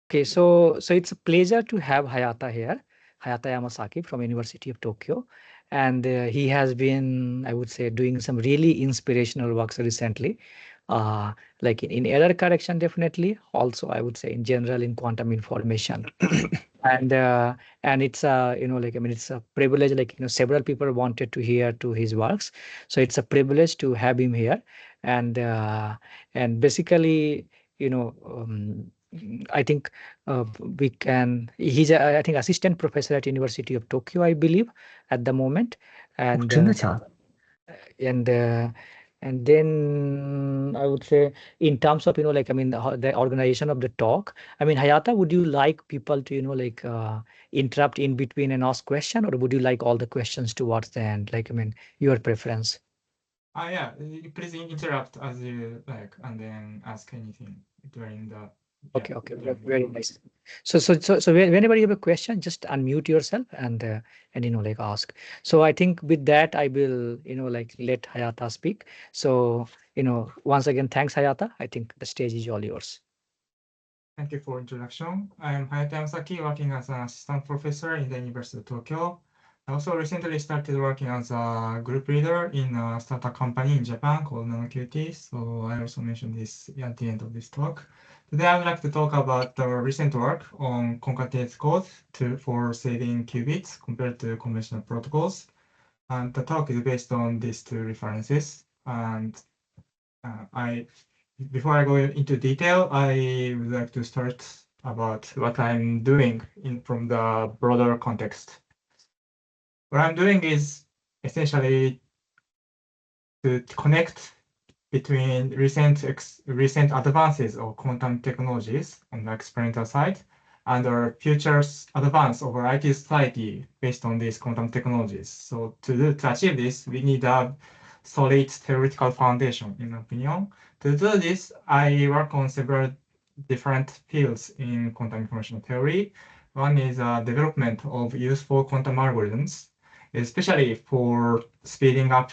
Okay, so it's a pleasure to have Hayata here, Hayata Yamasaki from University of Tokyo, and he has been, I would say, doing some really inspirational works recently, uh, like in error correction, definitely. Also, I would say in general in quantum information, and it's like I mean it's a privilege. Like several people wanted to hear to his works, so it's a privilege to have him here, and basically you know. I think we can. He's I think assistant professor at University of Tokyo, I believe, at the moment, Oh, and 真的假的？and uh, and then I would say in terms of like I mean the organization of the talk. I mean Hayata, would you like people to like interrupt in between and ask question, or would you like all the questions towards the end? Like I mean your preference. Yeah, please interrupt as you like, and then ask anything during the yeah Okay, okay, during the very talk. nice. So whenever you have a question, just unmute yourself and like ask. So I think with that, I will like let Hayata speak. So once again, thanks Hayata. I think the stage is all yours. Thank you for introduction. I am Hayata Yamasaki, working as an assistant professor in the University of Tokyo. I also recently started working as a group leader in a startup company in Japan called NanoQT. So I also mentioned this at the end of this talk. Today I would like to talk about the recent work on concatenate code for saving qubits compared to conventional protocols. And the talk is based on these two references. And before I go into detail, I would like to start about what I'm doing from the broader context. What I'm doing is essentially to connect between recent advances of quantum technologies on the experimental side and our future's advance over IT society based on these quantum technologies. So to achieve this, we need a solid theoretical foundation, in my opinion. To do this, I work on several different fields in quantum information theory. One is development of useful quantum algorithms, especially for speeding up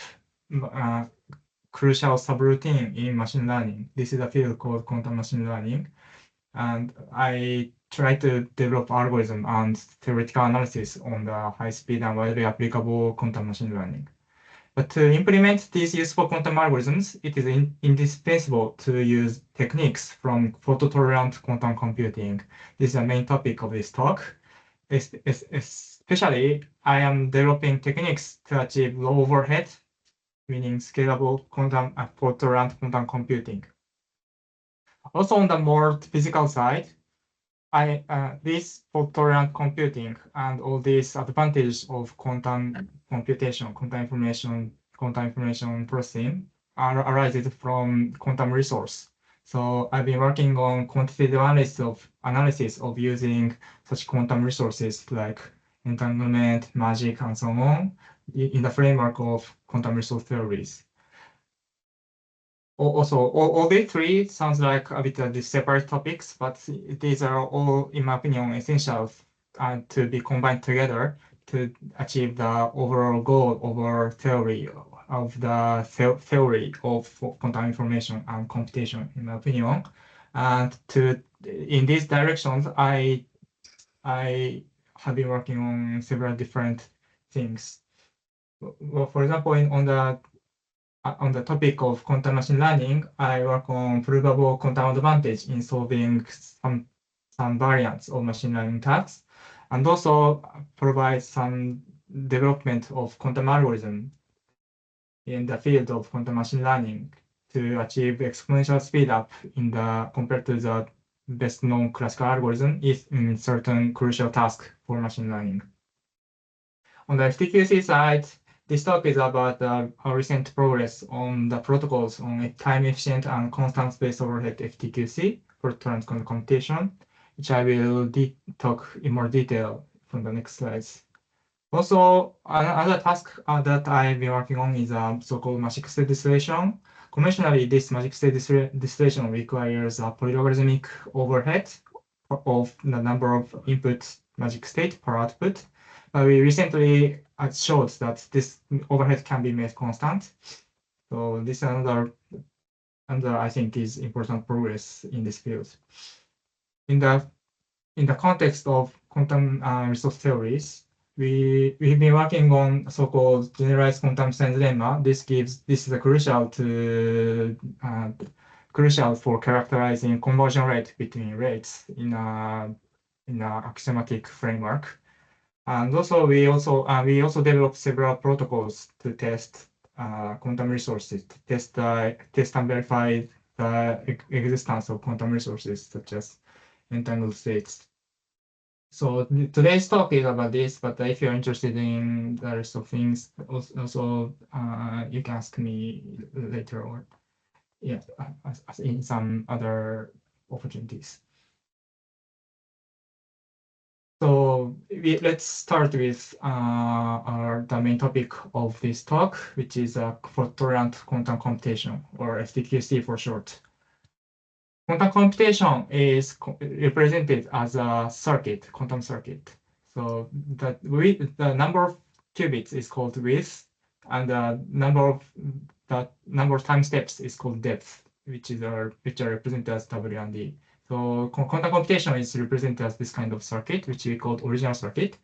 uh, crucial subroutine in machine learning. This is a field called quantum machine learning. And I try to develop algorithm and theoretical analysis on the high speed and widely applicable quantum machine learning. But to implement these useful quantum algorithms, it is indispensable to use techniques from photo-tolerant quantum computing. This is the main topic of this talk. Especially, I am developing techniques to achieve low overhead, meaning scalable quantum fault-tolerant quantum computing. Also, on the more physical side, this fault-tolerant computing and all these advantages of quantum computation, quantum information processing arises from quantum resource. So I've been working on quantitative analysis of using such quantum resources like entanglement, magic, and so on in the framework of quantum resource theories. Also, all these three sounds like a bit of the separate topics, but these are all, in my opinion, essential to be combined together to achieve the overall goal of our theory of the theory of quantum information and computation, in my opinion. And in these directions, I have been working on several different things. Well, for example, on the topic of quantum machine learning, I work on provable quantum advantage in solving some variants of machine learning tasks, and also provide some development of quantum algorithm in the field of quantum machine learning to achieve exponential speed up compared to the best known classical algorithm is in certain crucial tasks for machine learning. On the FTQC side, this talk is about our recent progress on the protocols on a time-efficient and constant space overhead FTQC for transquantum computation, which I will talk in more detail from the next slides. Also, another task that I've been working on is so-called magic state distillation. Conventionally, this magic state distillation requires a polylogarithmic overhead of the number of input magic state per output. We recently showed that this overhead can be made constant. So this is another I think is important progress in this field. In the in the context of quantum resource theories, we've been working on so-called generalized quantum science lemma. This is a crucial for characterizing conversion rate between rates in a axiomatic framework. And also we also developed several protocols to test quantum resources, to test and verify the existence of quantum resources such as entangled states. So today's talk is about this, but if you're interested in the rest of things, also you can ask me later, or yeah, in some other opportunities. So let's start with the main topic of this talk, which is fault-tolerant quantum computation, or FTQC for short. Quantum computation is represented as a circuit, quantum circuit. So the number of qubits is called width, and the number of time steps is called depth, which are represented as W and D. So quantum computation is represented as this kind of circuit, which we call original circuit.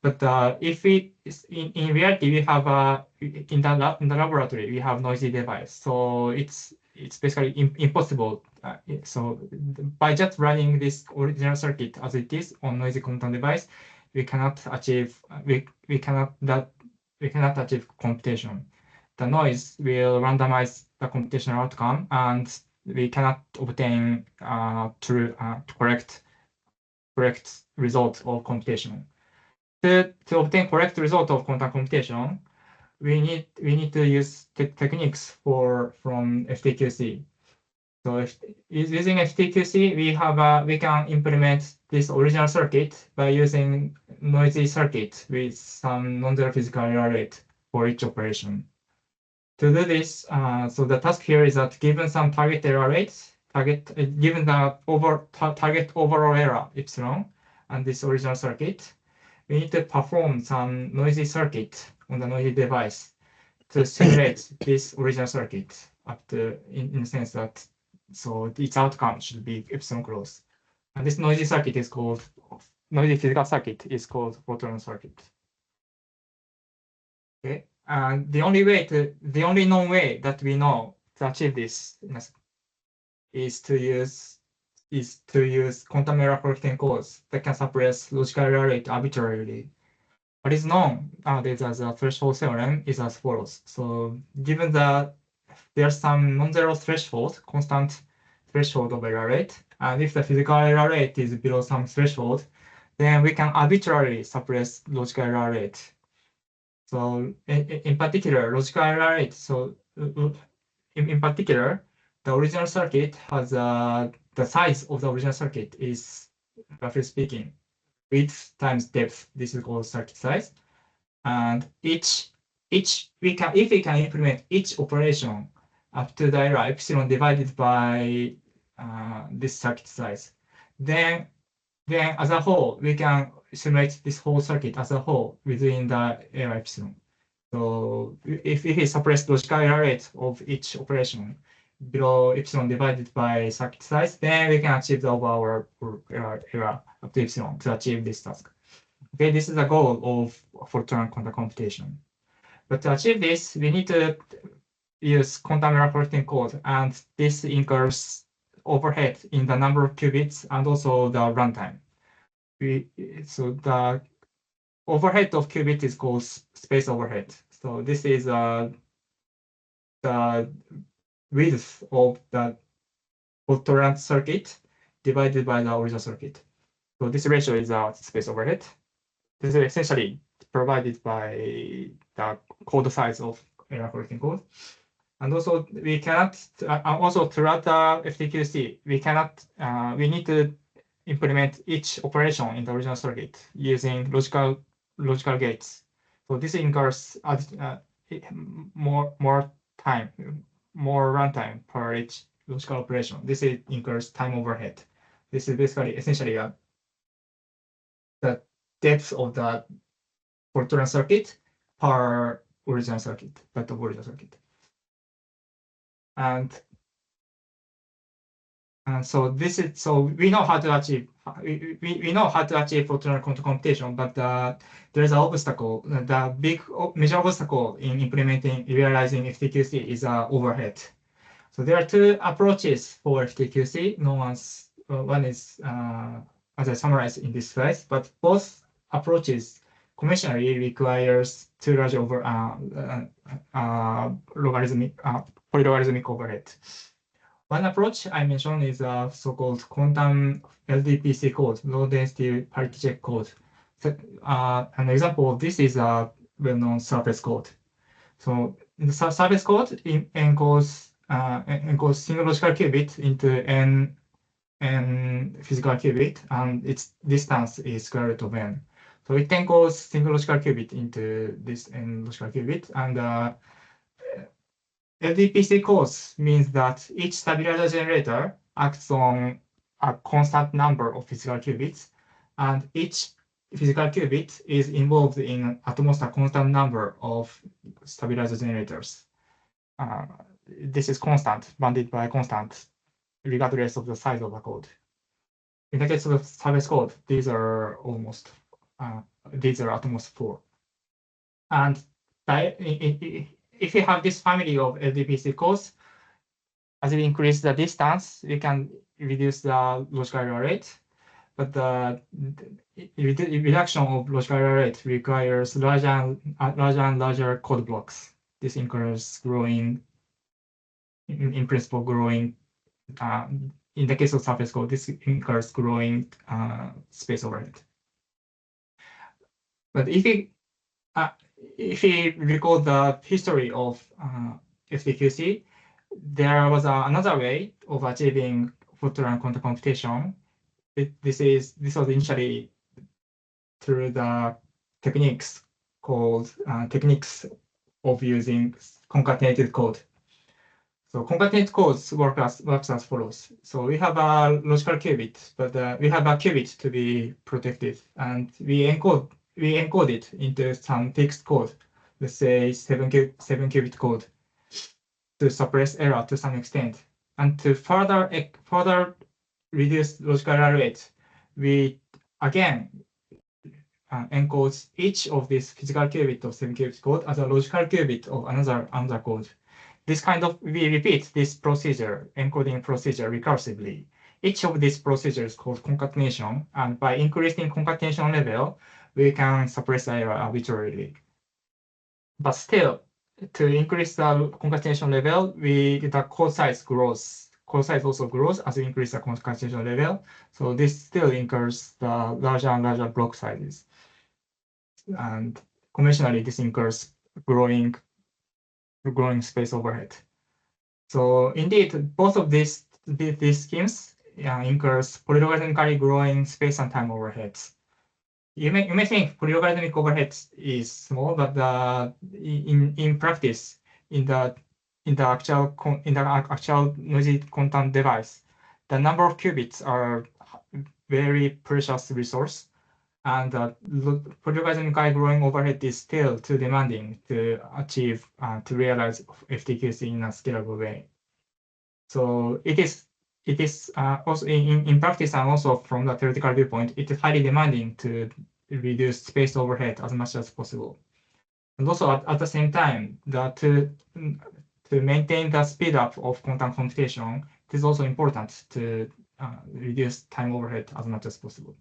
But if we in reality we have in the laboratory we have noisy device, so it's basically impossible. So by just running this original circuit as it is on noisy quantum device, we cannot achieve we cannot achieve computation. The noise will randomize the computational outcome, and we cannot obtain true correct result of computation. To obtain correct result of quantum computation, we need to use techniques from FTQC. So using FTQC, we can implement this original circuit by using noisy circuit with some non-zero physical error rate for each operation. To do this, so the task here is that given some target error rates, given the target overall error epsilon, and this original circuit, we need to perform some noisy circuit on the noisy device to simulate this original circuit up to in the sense that so its outcome should be epsilon close. And this noisy physical circuit is called photon circuit. Okay. And the only known way that we know to achieve this is to use quantum error correcting codes that can suppress logical error rate arbitrarily. What is known nowadays as a threshold theorem is as follows. So given that there's some non-zero threshold, constant threshold of error rate, and if the physical error rate is below some threshold, then we can arbitrarily suppress logical error rate. So in particular, logical error rate. So in particular, the original circuit has the size of the original circuit is, roughly speaking, width times depth. This is called circuit size. And if we can implement each operation up to the error epsilon divided by this circuit size, then as a whole we can simulate this whole circuit as a whole within the error epsilon. So if we suppress logical error rate of each operation below epsilon divided by circuit size, then we can achieve the overall error up to epsilon to achieve this task. Okay, this is the goal of fault-tolerant quantum computation. But to achieve this, we need to use quantum error correcting code, and this incurs overhead in the number of qubits and also the runtime. So the overhead of qubit is called space overhead. So this is the width of the fault-tolerant circuit divided by the original circuit. So this ratio is our space overhead. This is essentially provided by the code size of error correcting code. And also we cannot, also throughout the FTQC, we need to implement each operation in the original circuit using logical gates. So this incurs more runtime per each logical operation. This incurs time overhead. This is basically essentially the depth of the fault-tolerant circuit per original circuit, that of original circuit. And So we know how to achieve we know how to achieve photon quantum computation, but there is an obstacle. The major obstacle in implementing realizing FTQC is overhead. So there are two approaches for FTQC. One is as I summarized in this slide, but both approaches conventionally requires too large polylogarithmic overhead. One approach I mentioned is a so-called quantum LDPC code, low density parity check code. So, an example of this is a well-known surface code. So the surface code encodes single logical qubit into n physical qubit, and its distance is square root of n. So it encodes single logical qubit into this n logical qubit, and LDPC codes means that each stabilizer generator acts on a constant number of physical qubits, and each physical qubit is involved in at most a constant number of stabilizer generators. This is constant, bounded by constant, regardless of the size of the code. In the case of the service code, these are at most 4. And if you have this family of LDPC codes, as we increase the distance, we can reduce the logical error rate. But the reduction of logical error rate requires larger and larger code blocks. This incurs growing, in principle, growing. In the case of surface code, this incurs growing space overhead. But if you recall the history of FTQC, there was another way of achieving Fortran quantum computation. This was initially through the techniques of using concatenated code. So concatenated codes works as follows. So we have a logical qubit, but we have a qubit to be protected, and we encode it into some fixed code, let's say 7-qubit code, to suppress error to some extent. And to further reduce logical error rate, we again encodes each of these physical qubit of 7-qubit code as a logical qubit of another code. We repeat this procedure, encoding procedure, recursively. Each of these procedures is called concatenation, and by increasing concatenation level, we can suppress error arbitrarily. But still, to increase the concatenation level, the code size grows. Code size also grows as we increase the concatenation level. So this still incurs the larger and larger block sizes. And conventionally, this incurs growing space overhead. So indeed, both of these schemes incurs polylogarithmically growing space and time overheads. You may think polylogarithmic overhead is small, but in practice, in the actual noisy quantum device, the number of qubits are very precious resource, and polylogarithmically growing overhead is still too demanding to achieve to realize FTQC in a scalable way. So it is also in practice and also from the theoretical viewpoint, it is highly demanding to reduce space overhead as much as possible. And also at the same time, to maintain the speed up of quantum computation, it is also important to reduce time overhead as much as possible.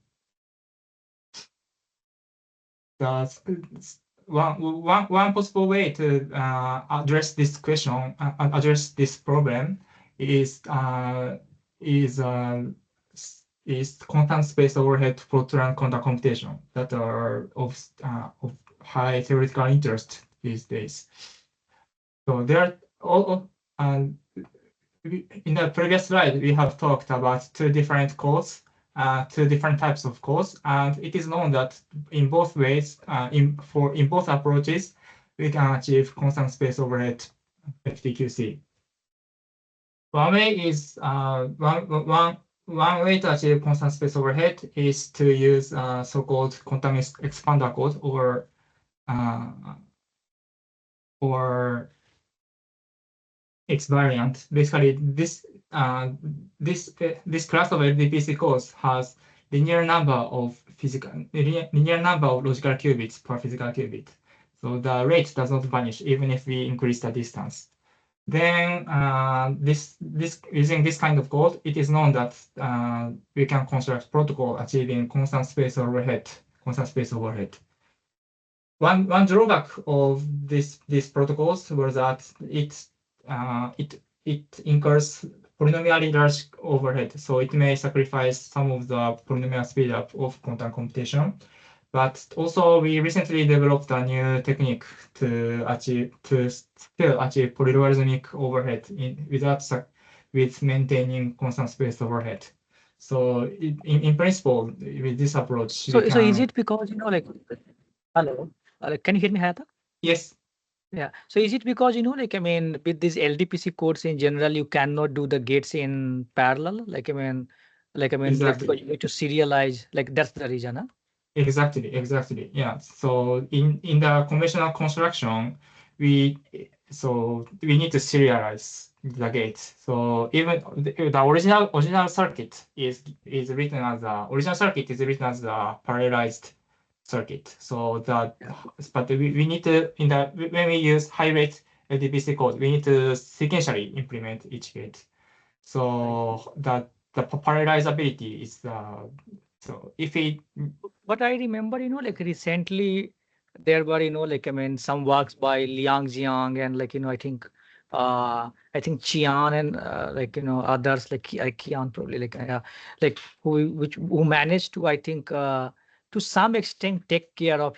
One possible way to address this question, address this problem, is quantum space overhead Fortran quantum computation that are of high theoretical interest these days. So there are in the previous slide we have talked about two different codes, two different types of codes, and it is known that in both ways, in both approaches, we can achieve constant space overhead FTQC. One way is one way to achieve constant space overhead is to use so-called quantum expander code or It's variant. Basically, this class of LDPC cores has linear number of logical qubits per physical qubit. So the rate does not vanish even if we increase the distance. Then using this kind of code, it is known that we can construct protocol achieving constant space overhead. One drawback of these protocols was that it incurs polynomially large overhead, so it may sacrifice some of the polynomial speed up of quantum computation. But also, we recently developed a new technique to still achieve polylogarithmic overhead with maintaining constant space overhead. So in principle, with this approach, we So is can. it because, like, hello, can you hear me, Hayata? Yes. Yeah. So is it because, like, I mean, with these LDPC codes in general, you cannot do the gates in parallel? Like, I mean, like Exactly. because you need to serialize, like, that's the reason, huh? Exactly. Yeah. So in the conventional construction, we we need to serialize the gates. So even the original circuit is written as the original circuit is written as the parallelized circuit. So Yeah. but we need to when we use high rate LDPC code, we need to sequentially implement each gate. I see. So the parallelizability is so if we. But I remember, like recently there were, like, I mean, some works by Liang Jiang and, like, I think Qian and, like, others like Qian probably, like who managed to, I think, to some extent take care of,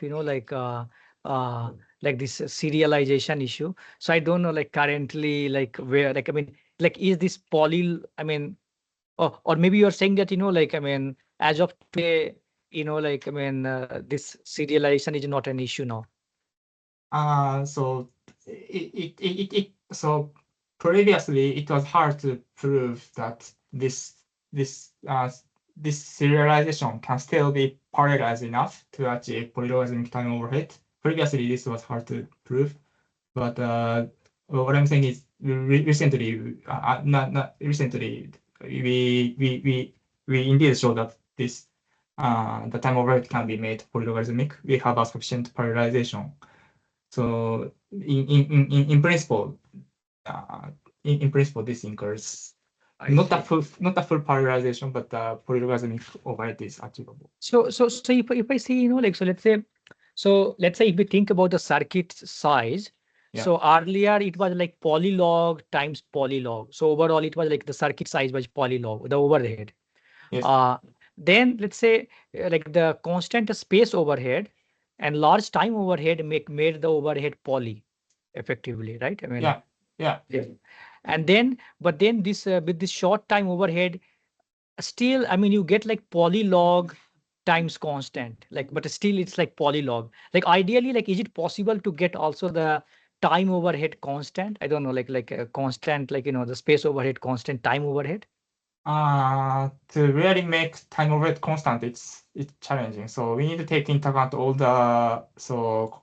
uh, like this serialization issue. So I don't know, like currently, like where, like, I mean, like, is this I mean, or maybe you're saying that, like, I mean, as of today, like, I mean, this serialization is not an issue now. So so previously it was hard to prove that this serialization can still be parallelized enough to achieve polylogarithmic time overhead. Previously, this was hard to prove, but what I'm saying is recently, not recently, we indeed show that the time overhead can be made polylogarithmic. We have a sufficient parallelization. So in principle, uh, in principle, this incurs I see. not a full parallelization, but the polylogarithmic overhead is achievable. So if I see, like, so let's say if we think about the circuit size, Yeah. so earlier it was like polylog times polylog. So overall it was like the circuit size was polylog, the overhead. Yes. Uh, then let's say, like the constant space overhead and large time overhead made the overhead poly effectively, right? I mean, Yeah. Yeah. yeah. And then, but then this with this short time overhead, still, I mean, you get like polylog times constant, like, but still it's like polylog. Like ideally, like, is it possible to get also the time overhead constant? I don't know, like a constant, like, the space overhead constant, time overhead. To really make time overhead constant, it's challenging. So we need to take into account all the so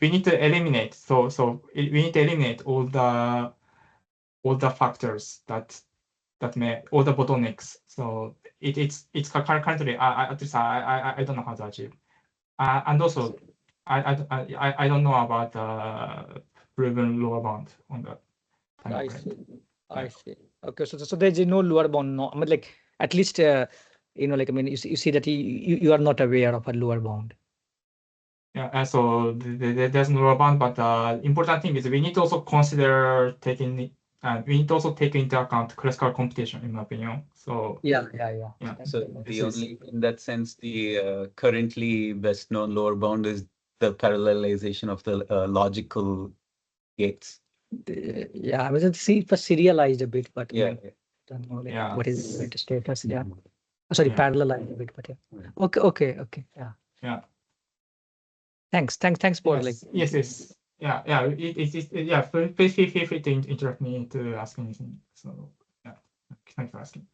we need to eliminate we need to eliminate all the factors that may all the bottlenecks. So it's currently at least I don't know how to achieve. And also I don't know about the proven lower bound on the time I overhead. see. I Yeah. see. Okay, so there's no lower bound. No, I mean, like, at least, like, I mean, you see that you are not aware of a lower bound. Yeah, and so there's no lower bound, but the important thing is we need to also consider we need to also take into account classical computation, in my opinion. So Yeah. yeah, That's So right. the only, in that sense, the currently best known lower bound is the parallelization of the logical gates. Yeah, I mean, see, it was serialized a bit, but I Yeah. mean, don't know, like, yeah, what is the status? Yeah. Oh, sorry, yeah, parallelized a bit, but yeah. Mm. Okay. Yeah. yeah. Thanks for like. Yes. Yeah. Yeah. Feel free to interrupt me to ask anything. So yeah, thanks for asking.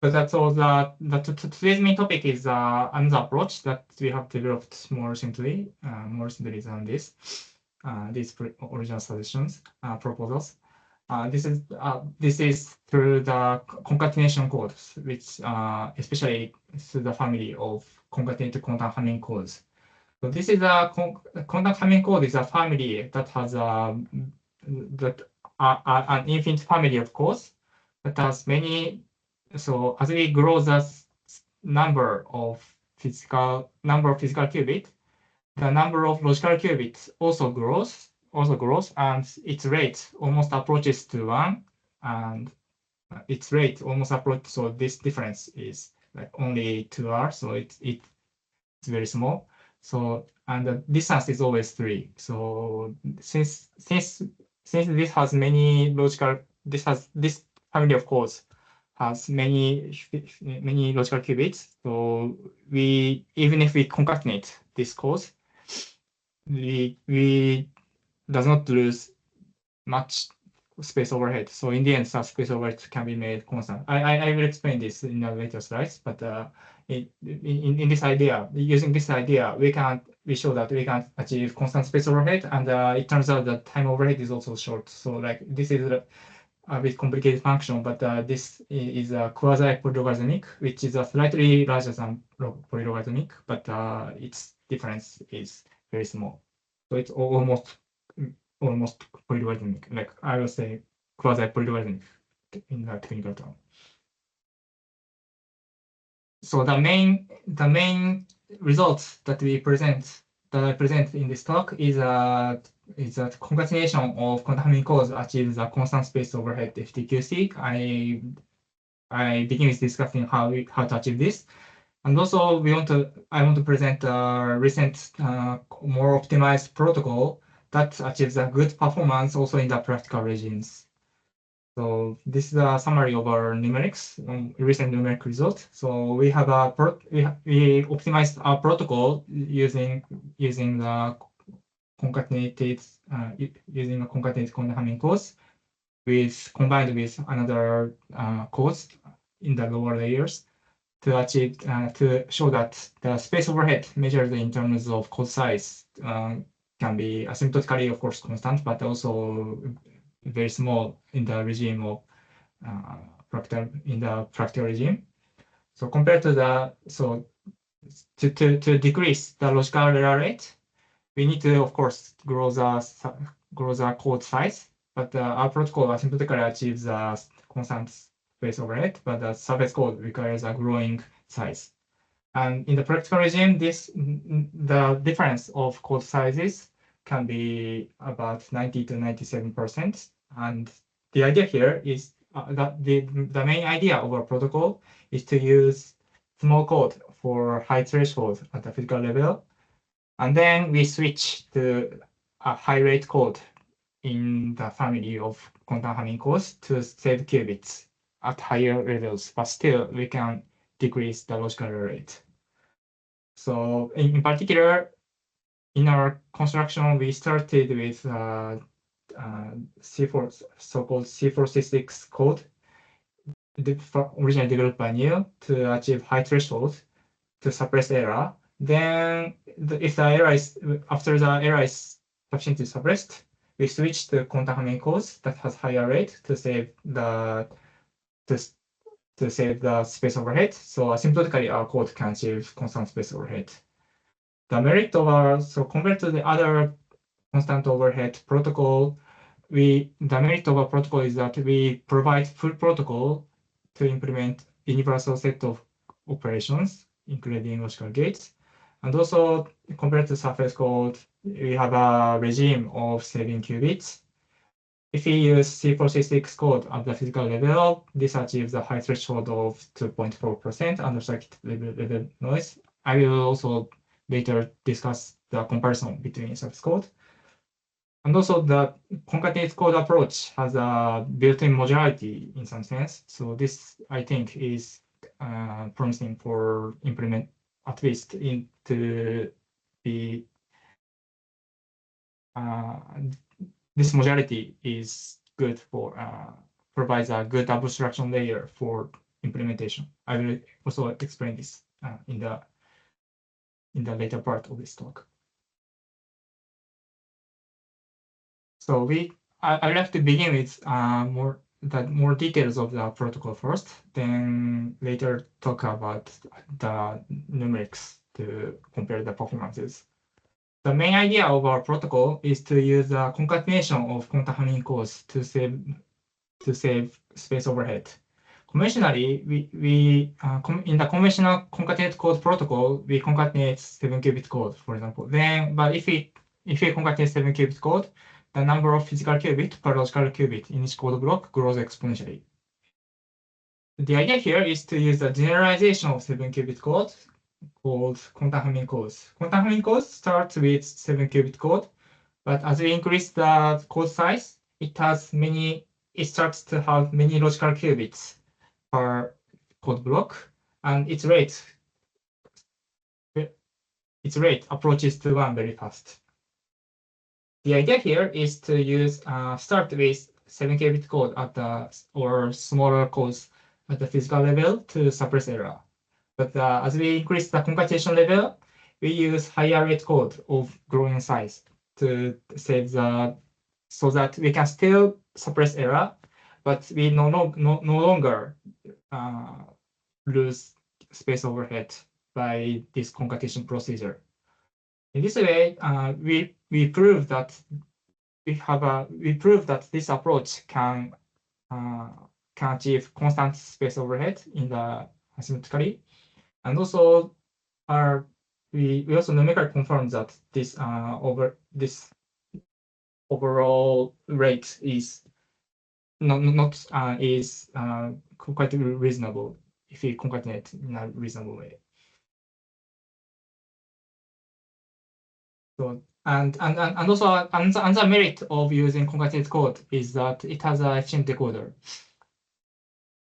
But that's all. Today's main topic is another approach that we have developed more recently than these original suggestions proposals. This is through the concatenation codes, which especially through the family of concatenated quantum Hamming codes. So this is a quantum Hamming code is a family that has an infinite family of codes that has many. So as we grow the number of physical qubits, the number of logical qubits also grows, and its rate almost approaches to 1, and its rate almost approaches. So this difference is like only 2R, so it's very small. So and the distance is always 3. So since this has many logical, this family of codes has many logical qubits. So even if we concatenate this code, we does not lose much space overhead. So in the end, some space overhead can be made constant. I will explain this in the later slides, but in this idea, using this idea, we show that we can achieve constant space overhead, and it turns out that time overhead is also short. So like this is a bit complicated function, but this is a quasi-polylogarithmic, which is a slightly larger than polylogarithmic, but its difference is very small. So it's almost polylogarithmic, like I will say quasi-polylogarithmic in the technical term. So the main results that I present in this talk is that concatenation of quantum Hamming codes achieves a constant space overhead FTQC. I begin with discussing how to achieve this. And also I want to present a recent more optimized protocol that achieves a good performance also in the practical regimes. So this is a summary of our numerics, recent numeric result. So we have we optimized our protocol using the concatenated quantum Hamming codes combined with another codes in the lower layers to achieve to show that the space overhead measured in terms of code size can be asymptotically, of course, constant, but also very small in the regime of fractal regime. So compared to to decrease the logical error rate, we need to, of course, grow the code size. But our protocol asymptotically achieves a constant space overhead, but the surface code requires a growing size. And in the practical regime, the difference of code sizes can be about 90 to 97%. And the idea here is that the main idea of our protocol is to use small code for high threshold at the physical level. And then we switch to a high rate code in the family of quantum Hamming codes to save qubits at higher levels, but still we can decrease the logical error rate. So in particular, in our construction, we started with so-called C466 code, originally developed by Neil to achieve high threshold to suppress error. Then, if the error is after the error is sufficiently suppressed, we switch to quantum Hamming codes that has higher rate to save the space overhead. So asymptotically, our code can achieve constant space overhead. The merit of compared to the other constant overhead protocol, the merit of our protocol is that we provide full protocol to implement universal set of operations, including logical gates. And also, compared to surface code, we have a regime of saving qubits. If we use C466 code at the physical level, this achieves a high threshold of 2.4% under circuit level noise. I will also later discuss the comparison between surface code. And also the concatenated code approach has a built-in modularity in some sense. So this, I think, is promising for implement, at least into the this modularity is good for provides a good abstraction layer for implementation. I will also explain this in the later part of this talk. So I'd like to begin with more details of the protocol first, then later talk about the numerics to compare the performances. The main idea of our protocol is to use a concatenation of quantum Hamming codes to save space overhead. Conventionally, in the conventional concatenate code protocol, we concatenate 7-qubit code, for example. But if we concatenate 7-qubit code, the number of physical qubit per logical qubit in each code block grows exponentially. The idea here is to use a generalization of 7-qubit code called quantum Hamming codes. Quantum Hamming codes start with 7-qubit code, but as we increase the code size, it starts to have many logical qubits per code block, and its rate approaches to 1 very fast. The idea here is to start with 7-qubit code or smaller codes at the physical level to suppress error. But as we increase the concatenation level, we use higher rate code of growing size to save so that we can still suppress error, but we no longer lose space overhead by this concatenation procedure. In this way, we prove that this approach can achieve constant space overhead in the asymmetrically, and also we also numerically confirm that this overall rate is quite reasonable if we concatenate in a reasonable way. So and also another merit of using concatenated code is that it has an efficient decoder.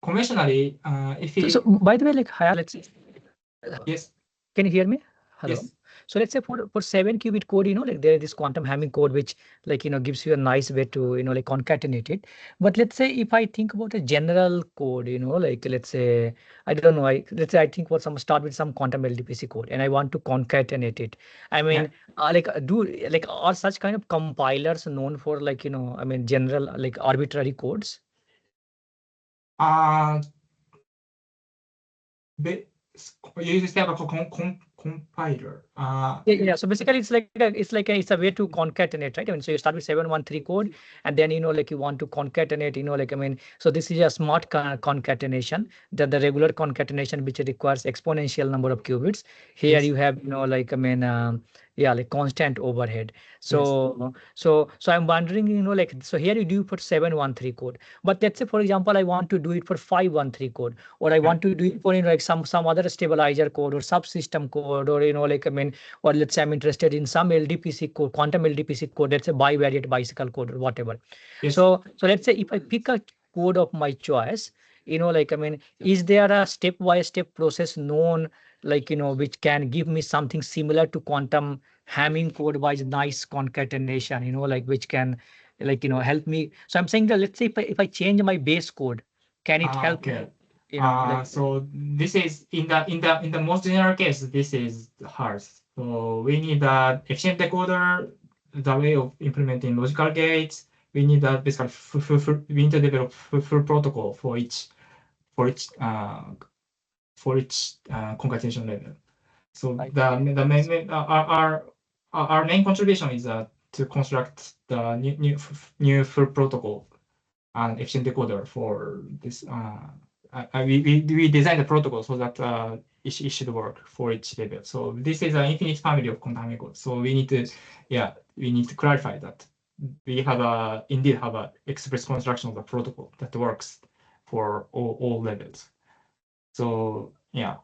Conventionally, if you So by the way, like let's yes. Can you hear me? Hello. Yes. So let's say for 7-qubit code, like there is this quantum Hamming code, which like, gives you a nice way to, like concatenate it. But let's say if I think about a general code, like let's say, I don't know, let's say I think what start with some quantum LDPC code and I want to concatenate it. I mean, are such kind of compilers known for like, I mean, general like arbitrary codes? You just have a compiler. Yeah. So basically, it's a way to concatenate, right? I mean, so you start with 713 code, and then like you want to concatenate, like I mean, so this is a smart concatenation. That the regular concatenation which requires exponential number of qubits. Here Yes. you have like I mean, like constant overhead. So I'm wondering, like so here you do for 713 code, but let's say for example I want to do it for 513 code, or I want to do it for like some other stabilizer code or subsystem code, or like I mean, or let's say I'm interested in some LDPC code, quantum LDPC code, let's say bivariate bicycle code or whatever. Yes. So let's say if I pick a code of my choice, like I mean, is there a step-by-step process known, like which can give me something similar to quantum Hamming code by nice concatenation, like which can like help me. So I'm saying that let's say if I change my base code, can it help? Okay. Like, so this is in the most general case, this is hard. So we need a efficient decoder, the way of implementing logical gates. We need a basically we need to develop full protocol for each concatenation level. So Right. the main our main contribution is to construct the new full protocol and efficient decoder for this. We designed the protocol so that it should work for each level. So this is an infinite family of quantum codes. So we need to clarify that we indeed have a express construction of the protocol that works for all levels. So yeah.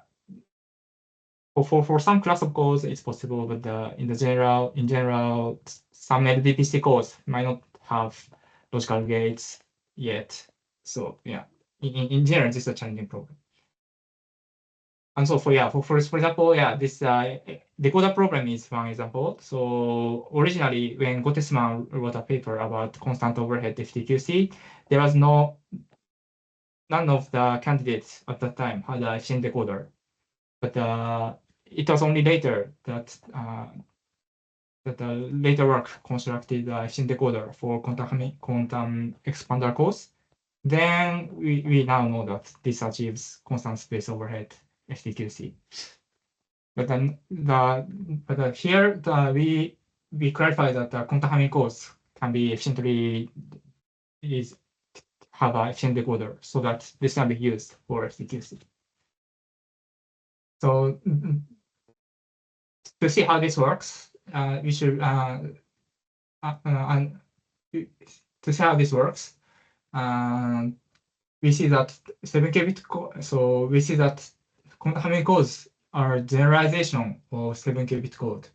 For some class of codes, it's possible, but in general, some LDPC codes might not have logical gates yet. So yeah, in general, this is a challenging problem. And so for example, this decoder problem is one example. So originally, when Gottesman wrote a paper about constant overhead FTQC, there was none of the candidates at that time had a efficient decoder, but it was only later that that later work constructed efficient decoder for quantum expander cores. Then we now know that this achieves constant space overhead FTQC. But then here we clarify that the quantum Hamming cores can be efficiently have an efficient decoder, so that this can be used for FTQC. So to see how this works, we should to see how this works. We see that 7-qubit so we see that quantum Hamming codes are generalization of 7-qubit code.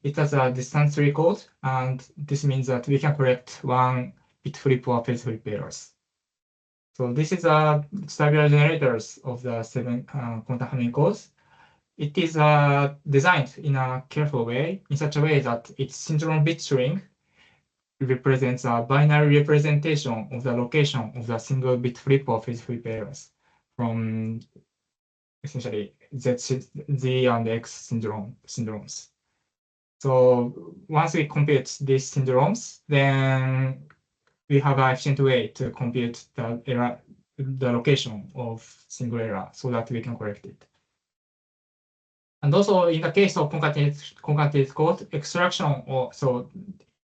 It has a distance 3 code, and this means that we can correct 1 bit flip or phase flip errors. So this is a stabilizer generators of the 7 quantum Hamming codes. It is designed in a careful way, in such a way that its syndrome bit string represents a binary representation of the location of the single bit flip or phase flip errors from essentially Z and X syndromes. So once we compute these syndromes, then we have an efficient way to compute the location of single error so that we can correct it. And also in the case of concatenate code extraction, so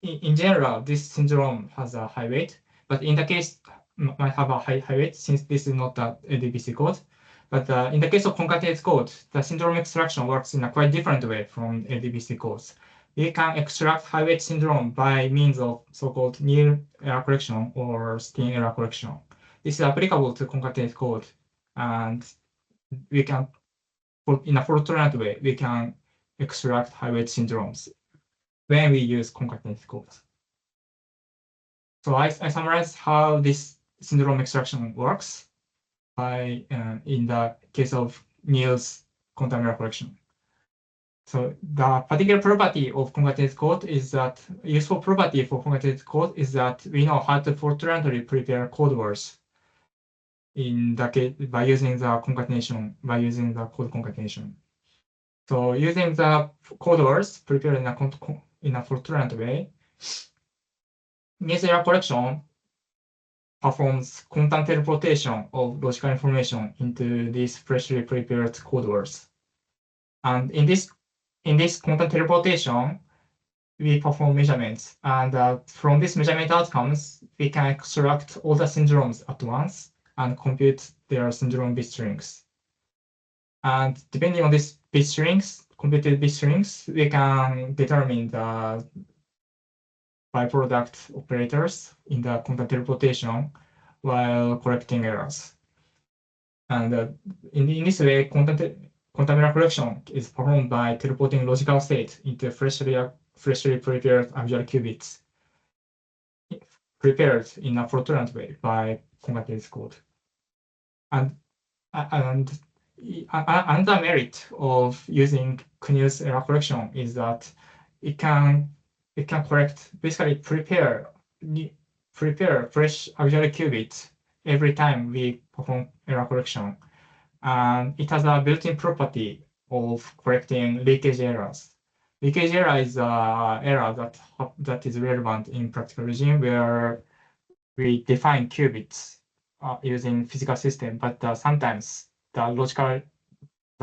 in general, this syndrome has a high weight, but in the case might have a high weight since this is not a LDBC code. But in the case of concatenate code, the syndrome extraction works in a quite different way from LDBC codes. We can extract high weight syndrome by means of so-called Neal error correction or Steen error correction. This is applicable to concatenate code, and we can, in a fault-tolerant way, we can extract high weight syndromes when we use concatenate codes. So I summarize how this syndrome extraction works by in the case of Neal's quantum error correction. So the particular property of concatenate code is that useful property for concatenate code is that we know how to fault-tolerantly prepare code words in the case by using the concatenation, by using the code concatenation. So using the code words prepared in a fault-tolerant way, Neal's error correction performs quantum teleportation of logical information into these freshly prepared code words. And in this quantum teleportation, we perform measurements. And from these measurement outcomes, we can extract all the syndromes at once and compute their syndrome bit strings. And depending on these bit strings, computed bit strings, we can determine the byproduct operators in the quantum teleportation while correcting errors. And in this way, quantum error correction is performed by teleporting logical state into freshly prepared actual qubits, prepared in a fault-tolerant way by concatenate code. And another merit of using Neal's error correction is that it can correct, basically prepare fresh auxiliary qubits every time we perform error correction. And it has a built-in property of correcting leakage errors. Leakage error is an error that is relevant in practical regime where we define qubits using physical system, but sometimes the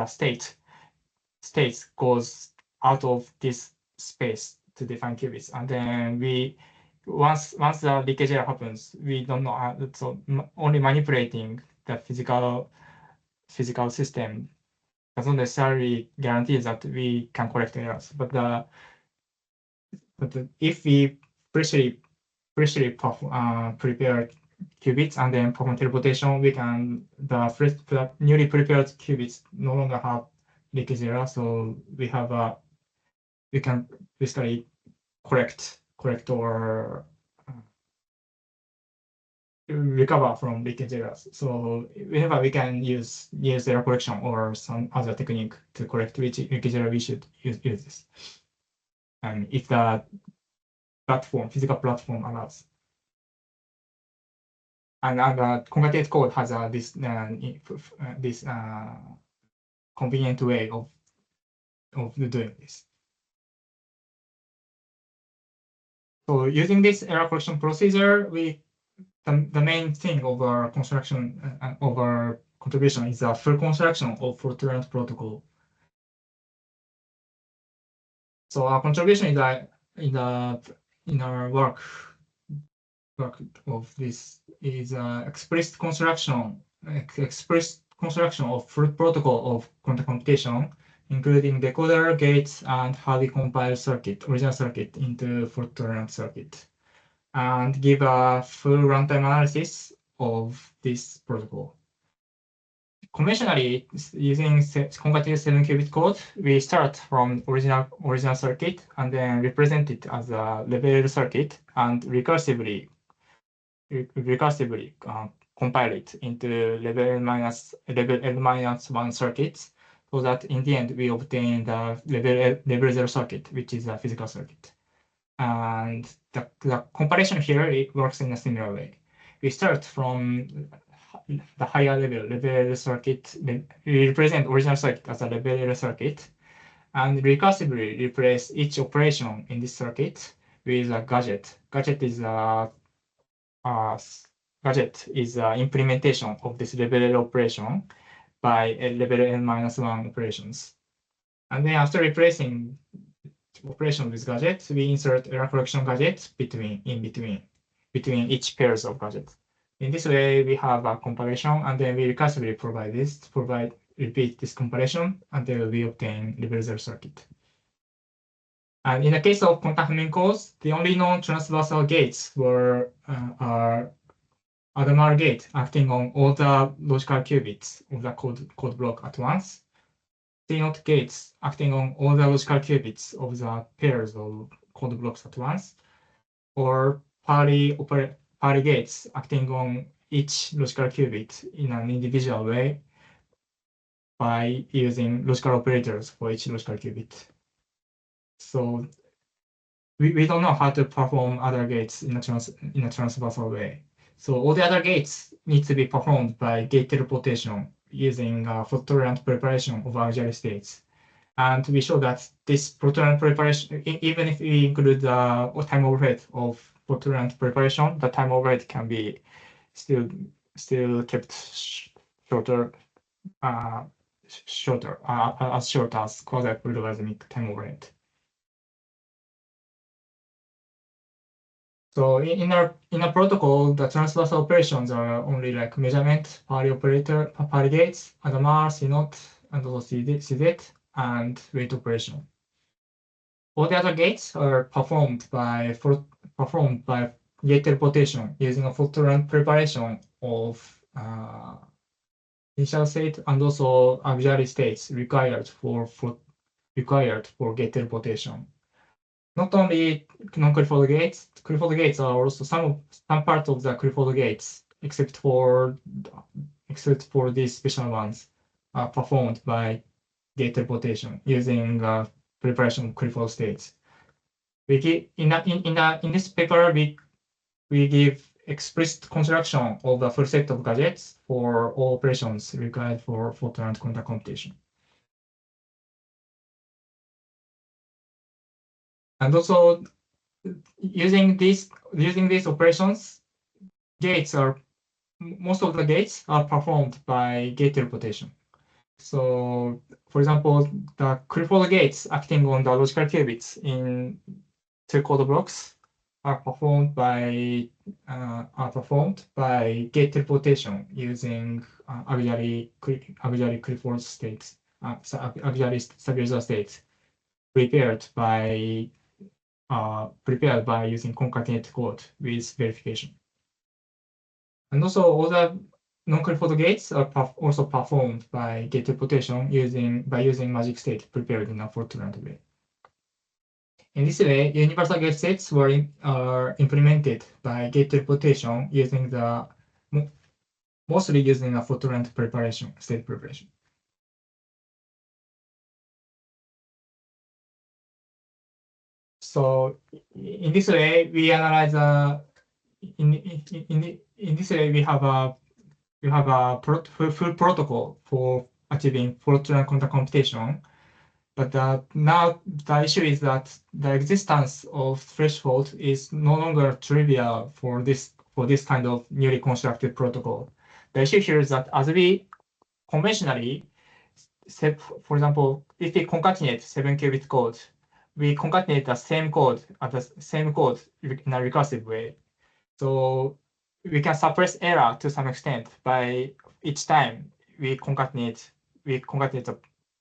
states goes out of this space to define qubits, and then once the leakage error happens, we don't know how, so only manipulating the physical system doesn't necessarily guarantee that we can correct errors. But if we freshly prepare qubits and then perform teleportation, the newly prepared qubits no longer have leakage error, so we can basically correct or recover from leakage errors. So whenever we can use error correction or some other technique to correct leakage error, we should use this. And if the physical platform allows. And concatenate code has this convenient way of doing this. So using this error correction procedure, the main thing of our construction of our contribution is a full construction of fault-tolerant protocol. So our contribution is in our work of this is explicit construction of full protocol of quantum computation, including decoder, gates, and how we compile original circuit into fault-tolerant circuit, and give a full runtime analysis of this protocol. Conventionally, using concatenated 7-qubit code, we start from original circuit and then represent it as a level circuit and recursively compile it into level L-1 circuits, so that in the end we obtain the level 0 circuit, which is a physical circuit. And the comparison here, it works in a similar way. We start from the higher level circuit. We represent original circuit as a level L circuit, and recursively replace each operation in this circuit with a gadget. Gadget is an implementation of this level L operation by level N-1 operations. And then after replacing operation with gadget, we insert error correction gadget in between each pairs of gadgets. In this way, we have a comparison, and then we recursively repeat this comparison until we obtain level 0 circuit. And in the case of quantum codes, the only known transversal gates are Adamar gate acting on all the logical qubits of the code block at once, C0 gates acting on all the logical qubits of the pairs of code blocks at once, or Pauli gates acting on each logical qubit in an individual way by using logical operators for each logical qubit. So we don't know how to perform other gates in a transversal way. So all the other gates need to be performed by gate teleportation using fault-tolerant preparation of auxiliary states. And we show that this fault-tolerant preparation, even if we include the time overhead of fault-tolerant preparation, the time overhead can be still kept shorter as short as quasi-logarithmic time overhead. So in our protocol, the transversal operations are only like measurement, Pauli gates, Adamar, C0, and also CZ, and weight operation. All the other gates are performed by gate teleportation using a fault-tolerant preparation of initial state and also auxiliary states required for gate teleportation. Not only non-Clifford gates, Clifford gates are also some part of the Clifford gates, except for these special ones, are performed by gate teleportation using preparation of Clifford states. In this paper, we give explicit construction of a full set of gadgets for all operations required for fault-tolerant quantum computation. And also, using these operations, most of the gates are performed by gate teleportation. So, for example, the Clifford gates acting on the logical qubits in two code blocks are performed by gate teleportation using auxiliary Clifford states, auxiliary stabilizer states prepared by using concatenate code with verification. And also all the non-Clifford gates are also performed by gate teleportation by using magic state prepared in a fault-tolerant way. In this way, universal gate states are implemented by gate teleportation mostly using a fault-tolerant state preparation. So in this way, we analyze in this way we have a full protocol for achieving fault-tolerant quantum computation But now the issue is that the existence of threshold is no longer trivial for this kind of newly constructed protocol. The issue here is that as we conventionally, for example, if we concatenate 7-qubit code, we concatenate the same code in a recursive way. So we can suppress error to some extent by each time we concatenate the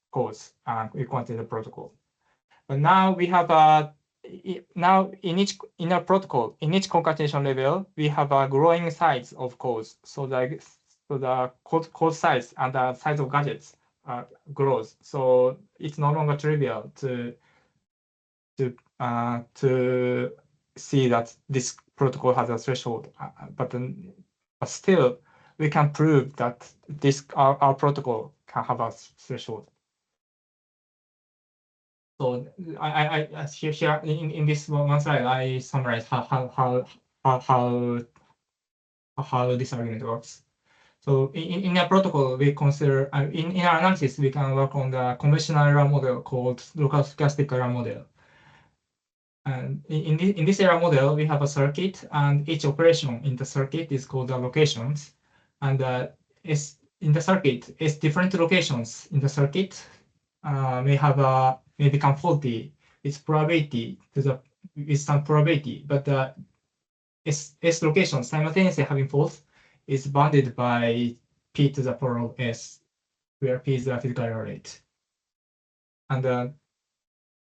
codes and we concatenate the protocol. But now we have now in our protocol, in each concatenation level, we have a growing size of codes. So the code size and the size of gadgets grows. So it's no longer trivial to see that this protocol has a threshold, but still we can prove that our protocol can have a threshold. So I here in this one slide I summarize how this argument works. So in a protocol we consider in our analysis we can work on the conventional error model called local stochastic error model. And in this error model, we have a circuit, and each operation in the circuit is called the locations. And in the circuit, it's different locations in the circuit may become faulty. It's probability with some probability, but the S location simultaneously having faults is bounded by p to the power of s, where p is the physical error rate. And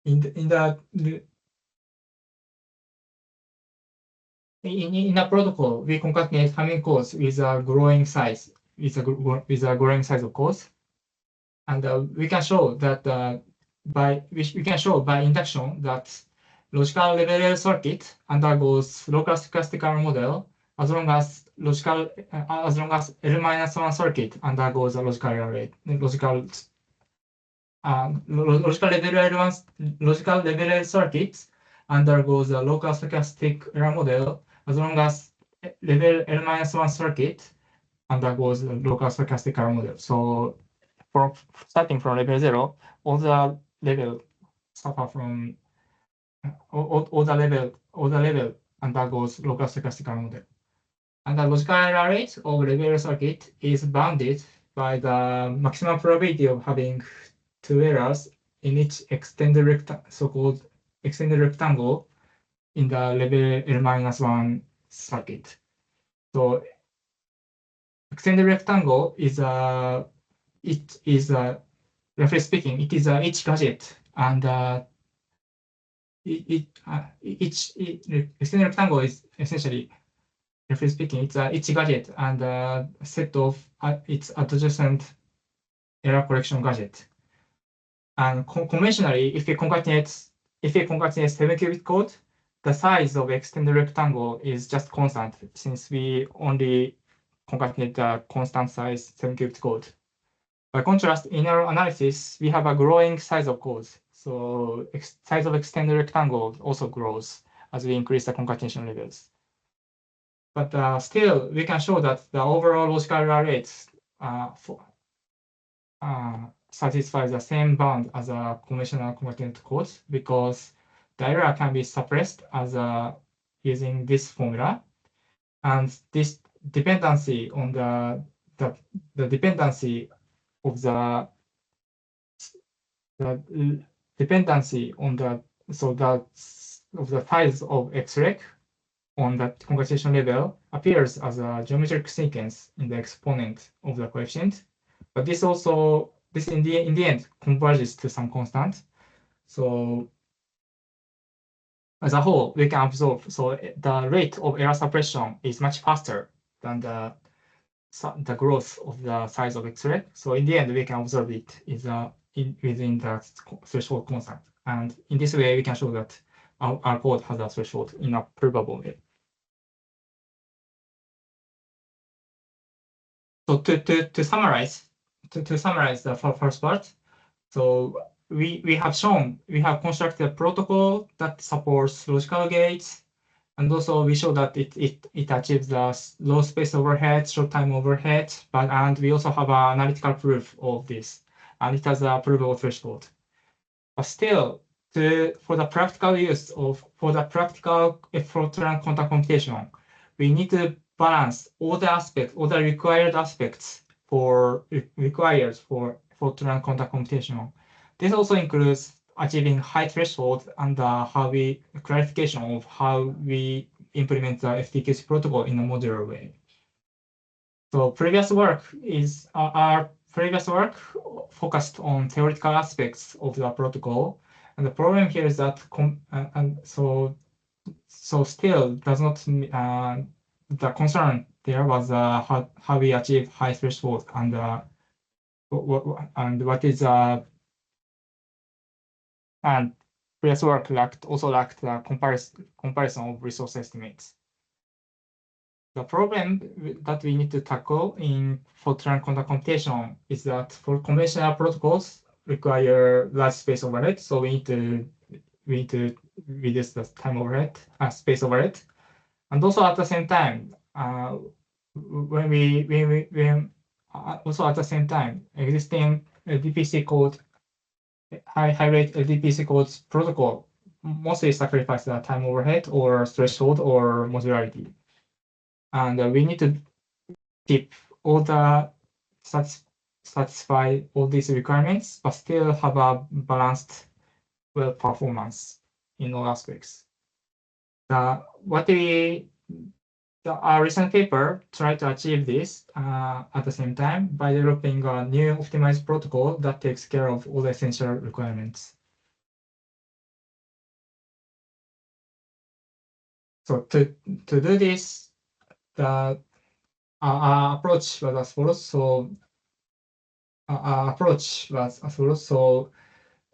in a protocol, we concatenate Hamming codes with a growing size, of codes, and we can show that by induction that logical level circuit undergoes local stochastic error model as long as L-1 circuit undergoes a logical error rate, logical level circuits undergoes a local stochastic error model as long as level L-1 circuit undergoes a local stochastic error model. So starting from level 0, all the level suffer from all the level undergoes local stochastic error model. And the logical error rate of level circuit is bounded by the maximum probability of having two errors in each so-called extended rectangle in the level L-1 circuit. So extended rectangle is roughly speaking, it is each gadget, and each extended rectangle is essentially, roughly speaking, it's each gadget and a set of its adjacent error correction gadget. And conventionally, if we concatenate 7-qubit code, the size of extended rectangle is just constant since we only concatenate the constant size 7-qubit code. By contrast, in our analysis, we have a growing size of codes. So size of extended rectangle also grows as we increase the concatenation levels. But still, we can show that the overall logical error rates satisfy the same bound as a conventional concatenated codes because the error can be suppressed as using this formula, and this dependency on the dependency of the dependency on the of the size of X-rec on the concatenation level appears as a geometric sequence in the exponent of the coefficient, but this in the end converges to some constant. So as a whole, we can observe the rate of error suppression is much faster than the growth of the size of X-ray. So in the end, we can observe it is within the threshold constant, and in this way, we can show that our code has a threshold in a provable way. So to summarize the first part, so we have constructed a protocol that supports logical gates, and also we show that it achieves the low space overhead, short time overhead, and we also have an analytical proof of this, and it has a provable threshold. But still, for the practical use of effort-tolerant quantum computation, we need to balance all the aspects, all the required aspects required for effort-tolerant quantum computation. This also includes achieving high threshold and clarification of how we implement the FTQC protocol in a modular way. So our previous work focused on theoretical aspects of the protocol, and the problem here is that still does not the concern there was how we achieve high threshold and what is and previous work also lacked the comparison of resource estimates. The problem that we need to tackle for quantum computation is that for conventional protocols require large space overhead, so we need to reduce the time overhead, space overhead, and also at the same time, existing LDPC code, high rate LDPC codes protocol mostly sacrifice the time overhead or threshold or modularity. And we need to keep all the satisfy all these requirements, but still have a balanced well performance in all aspects. Our recent paper tried to achieve this at the same time by developing a new optimized protocol that takes care of all the essential requirements. So to do this, our approach was as follows. So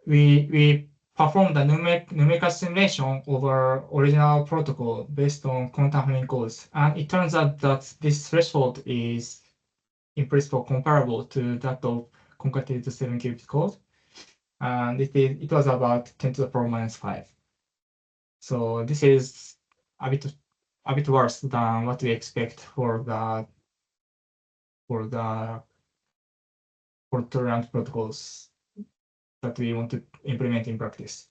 we performed a numerical simulation of our original protocol based on quantum Hamming codes, and it turns out that this threshold is in principle comparable to that of concatenated 7-qubit code, and it was about 10 to the power minus 5. So this is a bit worse than what we expect for tolerant protocols that we want to implement in practice.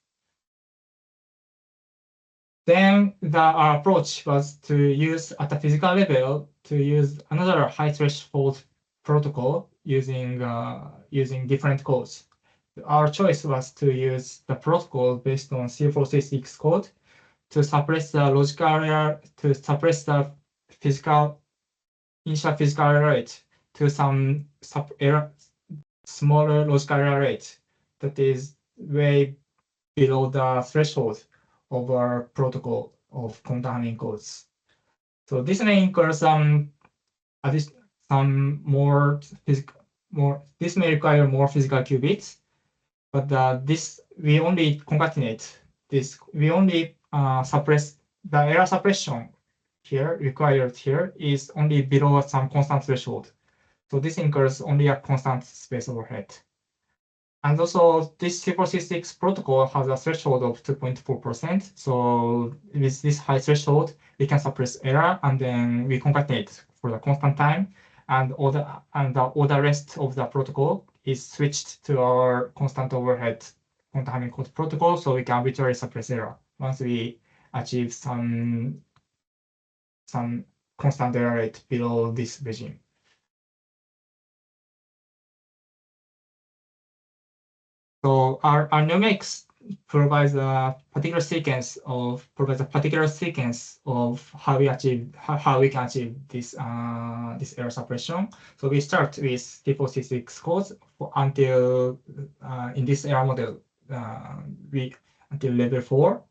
Then our approach was to use at the physical level to use another high threshold protocol using different codes. Our choice was to use the protocol based on C4C6 code to suppress the logical error, to suppress the initial physical error rate to some smaller logical error rate that is way below the threshold of our protocol of quantum Hamming codes. So this may incur this may require more physical qubits, but we only concatenate this. We only suppress the error suppression here required here is only below some constant threshold. So this incurs only a constant space overhead. And also this C4C6 protocol has a threshold of 2.4%. So with this high threshold, we can suppress error and then we concatenate for the constant time. And all the rest of the protocol is switched to our constant overhead quantum Hamming code protocol, so we can arbitrarily suppress error once we achieve some constant error rate below this regime. So our numerics provides a particular sequence of how we can achieve this error suppression. So we start with C4C6 codes until in this error model until level 4.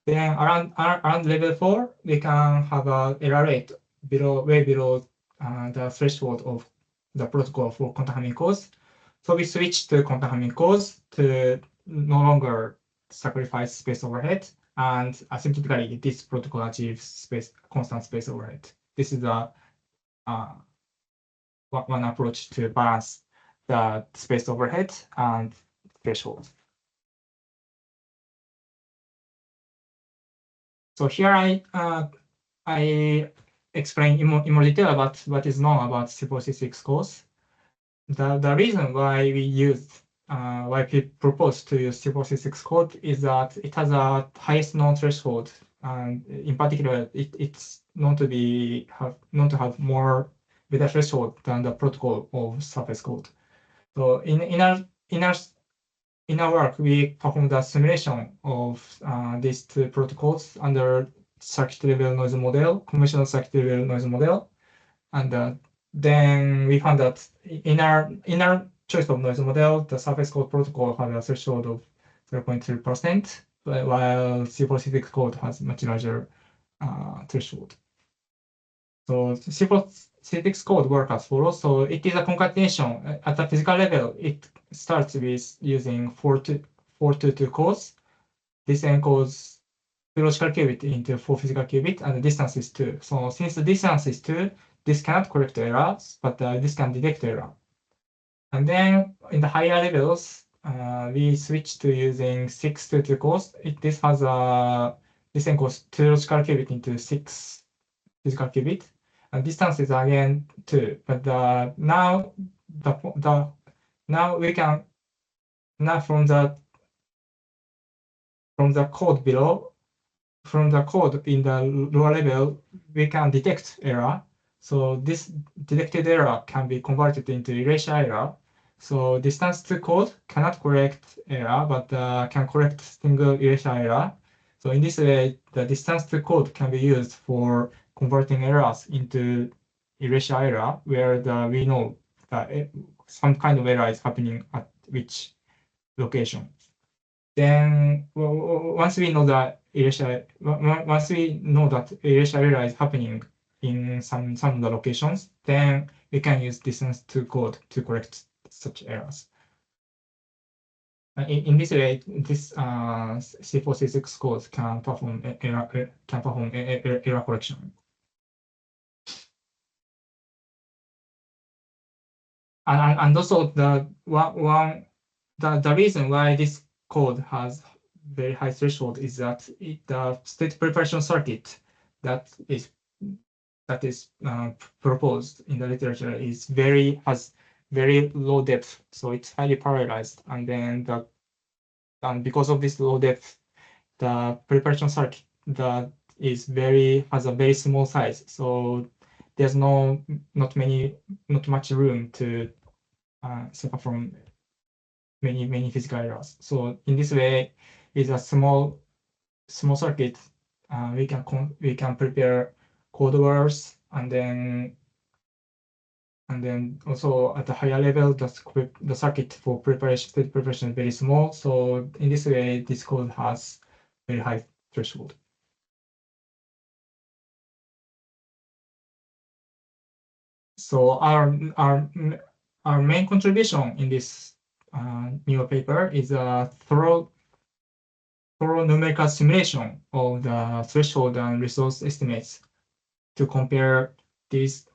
Then around level 4 we can have an error rate way below the threshold of the protocol for quantum Hamming codes. So we switch to quantum Hamming codes to no longer sacrifice space overhead, and asymptotically this protocol achieves constant space overhead. This is one approach to balance the space overhead and threshold. So here I explain in more detail about what is known about C4C6 codes. The reason why we used why people propose to use C4C6 code is that it has a highest known threshold, and in particular, it's known to have more better threshold than the protocol of Surface code. So in our work, we performed a simulation of these two protocols under circuit level noise model, conventional circuit level noise model, and then we found that in our choice of noise model, the Surface code protocol had a threshold of 0.3%, while C4C6 code has much larger threshold. So C4C6 code works as follows. So it is a concatenation at the physical level. It starts with using 422 codes. This encodes 2 logical qubit into 4 physical qubit, and the distance is 2. So since the distance is 2, this cannot correct errors, but this can detect error. And then in the higher levels, we switch to using 622 codes. This encodes 2 logical qubit into 6 physical qubit, and distance is again 2. But now we can from the code below, from the code in the lower level, we can detect error. So this detected error can be converted into erasure error. So distance to code cannot correct error, but can correct single erasure error. So in this way, the distance to code can be used for converting errors into erasure error, where we know that some kind of error is happening at which location. Then once we know that erasure error is happening in some of the locations, then we can use distance to code to correct such errors. In this way, this C4C6 code can perform error correction. And also the reason why this code has very high threshold is that the state preparation circuit that is proposed in the literature has very low depth, so it's highly parallelized, and then because of this low depth, the preparation circuit that has a very small size, so there's not much room to suffer from many physical errors. So in this way, with a small circuit, we can prepare code words, and then also at a higher level, the circuit for state preparation is very small. So in this way, this code has very high threshold. So our main contribution in this new paper is a thorough numerical simulation of the threshold and resource estimates to compare these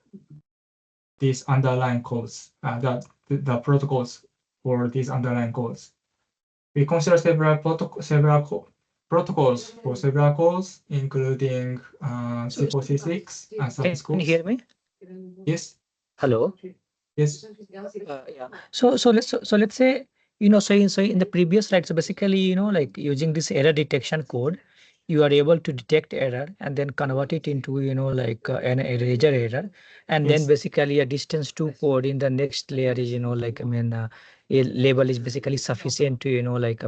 underlying codes, the protocols for these underlying codes. We consider several protocols for several codes, including C4C6 and Surface Can you codes. hear me? Yes. Hello. Yes. Yeah. So let's say, so in the previous slide, so basically, like using this error detection code, you are able to detect error and then convert it into, like an erasure error, and then Yes. basically a distance to code in the next layer is, like, a label is basically sufficient to, like,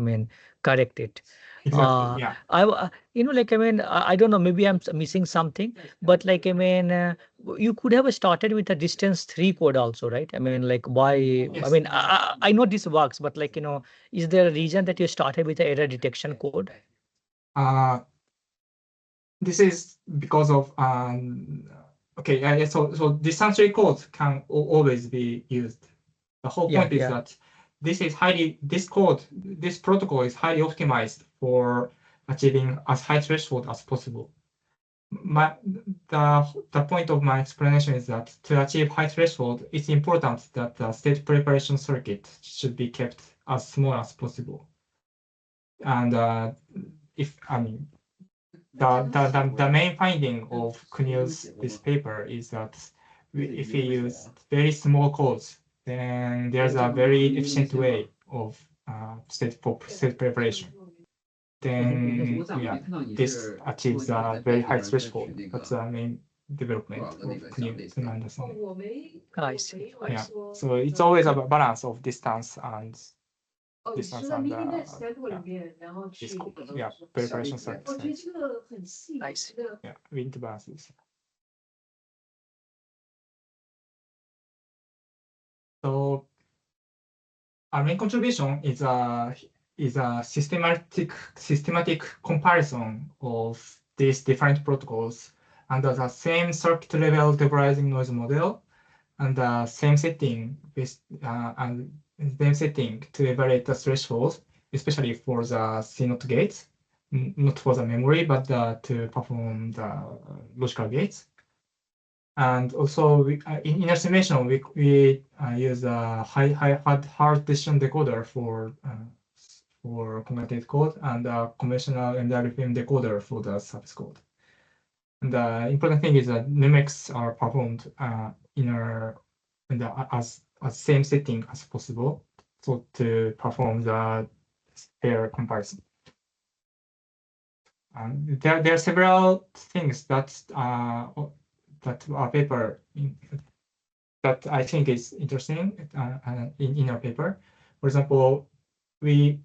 correct it. Exactly. Yeah. Like, I don't know, maybe I'm missing something, but like, you could have started with a distance 3 code also, right? Like, why? Yes. I know this works, but like, is there a reason that you started with the error detection code? This is because of okay. So distance 3 codes can always be used. The whole point is that this protocol is highly optimized for achieving as high threshold as possible. The point of my explanation is that to achieve high threshold, it's important that the state preparation circuit should be kept as small as possible. And the main finding of this paper is that if we use very small codes, then there's a very efficient way of state preparation. Then this achieves a very high threshold. That's the main development of new understanding. I see. Yeah. So it's always a balance of distance and distance and preparation size. I see. Yeah, we need to balance this. So our main contribution is a systematic comparison of these different protocols under the same circuit level depolarizing noise model and the same setting with to evaluate the threshold, especially for the CNOT gates, not for the memory, but to perform the logical gates. And also, in our simulation, we use a hard decision decoder for concatenate code and a conventional NRFM decoder for the surface code. And the important thing is that numerics are performed as same setting as possible, so to perform the pair comparison. And there are several things that our paper that I think is interesting in our paper. For example, in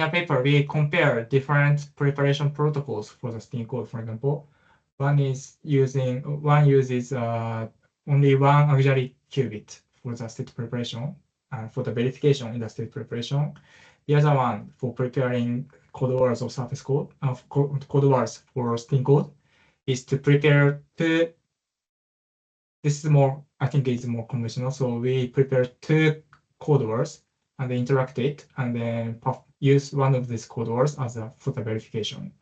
our paper we compare different preparation protocols for the spin code. For example, one uses only one auxiliary qubit for the state preparation for the verification in the state preparation. The other one for preparing code words of surface code code words for spin code is to prepare two. This is more, I think it's more conventional. So we prepare two code words and then interact it and then use one of these code words as a for the verification.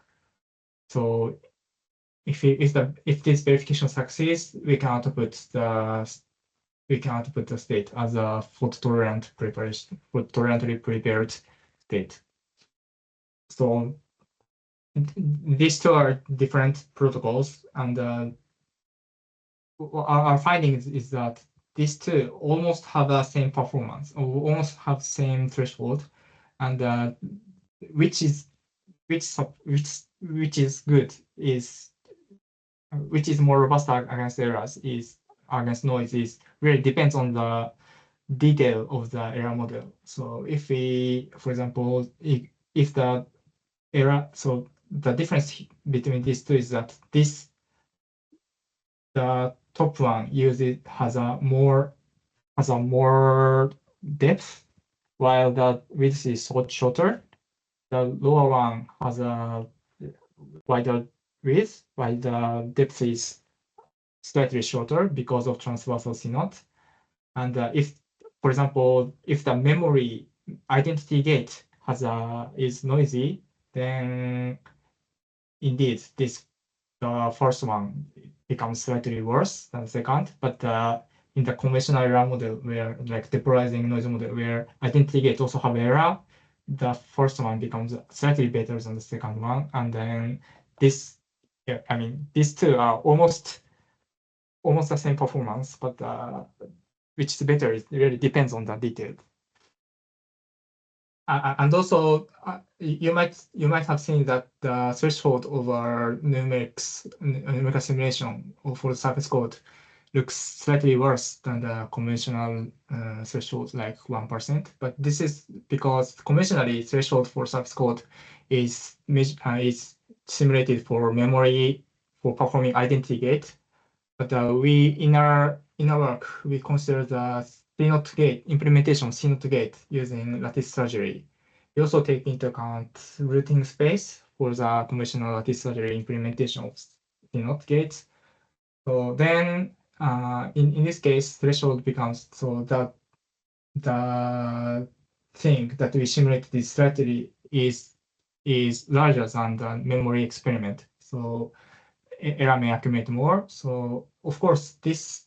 So if this verification succeeds, we can output the state as a fault tolerantly prepared state. So these two are different protocols, and our findings is that these two almost have the same performance, or almost have the same threshold, and which is good is which is more robust against errors is against noise is really depends on the detail of the error model. So if we, for example, if the error, so the difference between these two is that the top one has a more depth, while the width is shorter. The lower one has a wider width, while the depth is slightly shorter because of transversal CNOT. And if, for example, if the memory identity gate is noisy, then indeed the first one becomes slightly worse than the second. But in the conventional error model, where like depolarizing noise model, where identity gate also have error, the first one becomes slightly better than the second one, and then these two are almost the same performance, but which is better, it really depends on the detail. And also, you might have seen that the threshold over numerical simulation for the surface code looks slightly worse than the conventional threshold, like 1%. But this is because conventionally threshold for surface code is simulated for memory for performing identity gate. But in our work, we consider the CNOT gate implementation of CNOT gate using lattice surgery. We also take into account routing space for the conventional lattice surgery implementation of CNOT gates. So then, in this case, threshold becomes so that the thing that we simulate this strategy is larger than the memory experiment. So error may accumulate more. So of course, this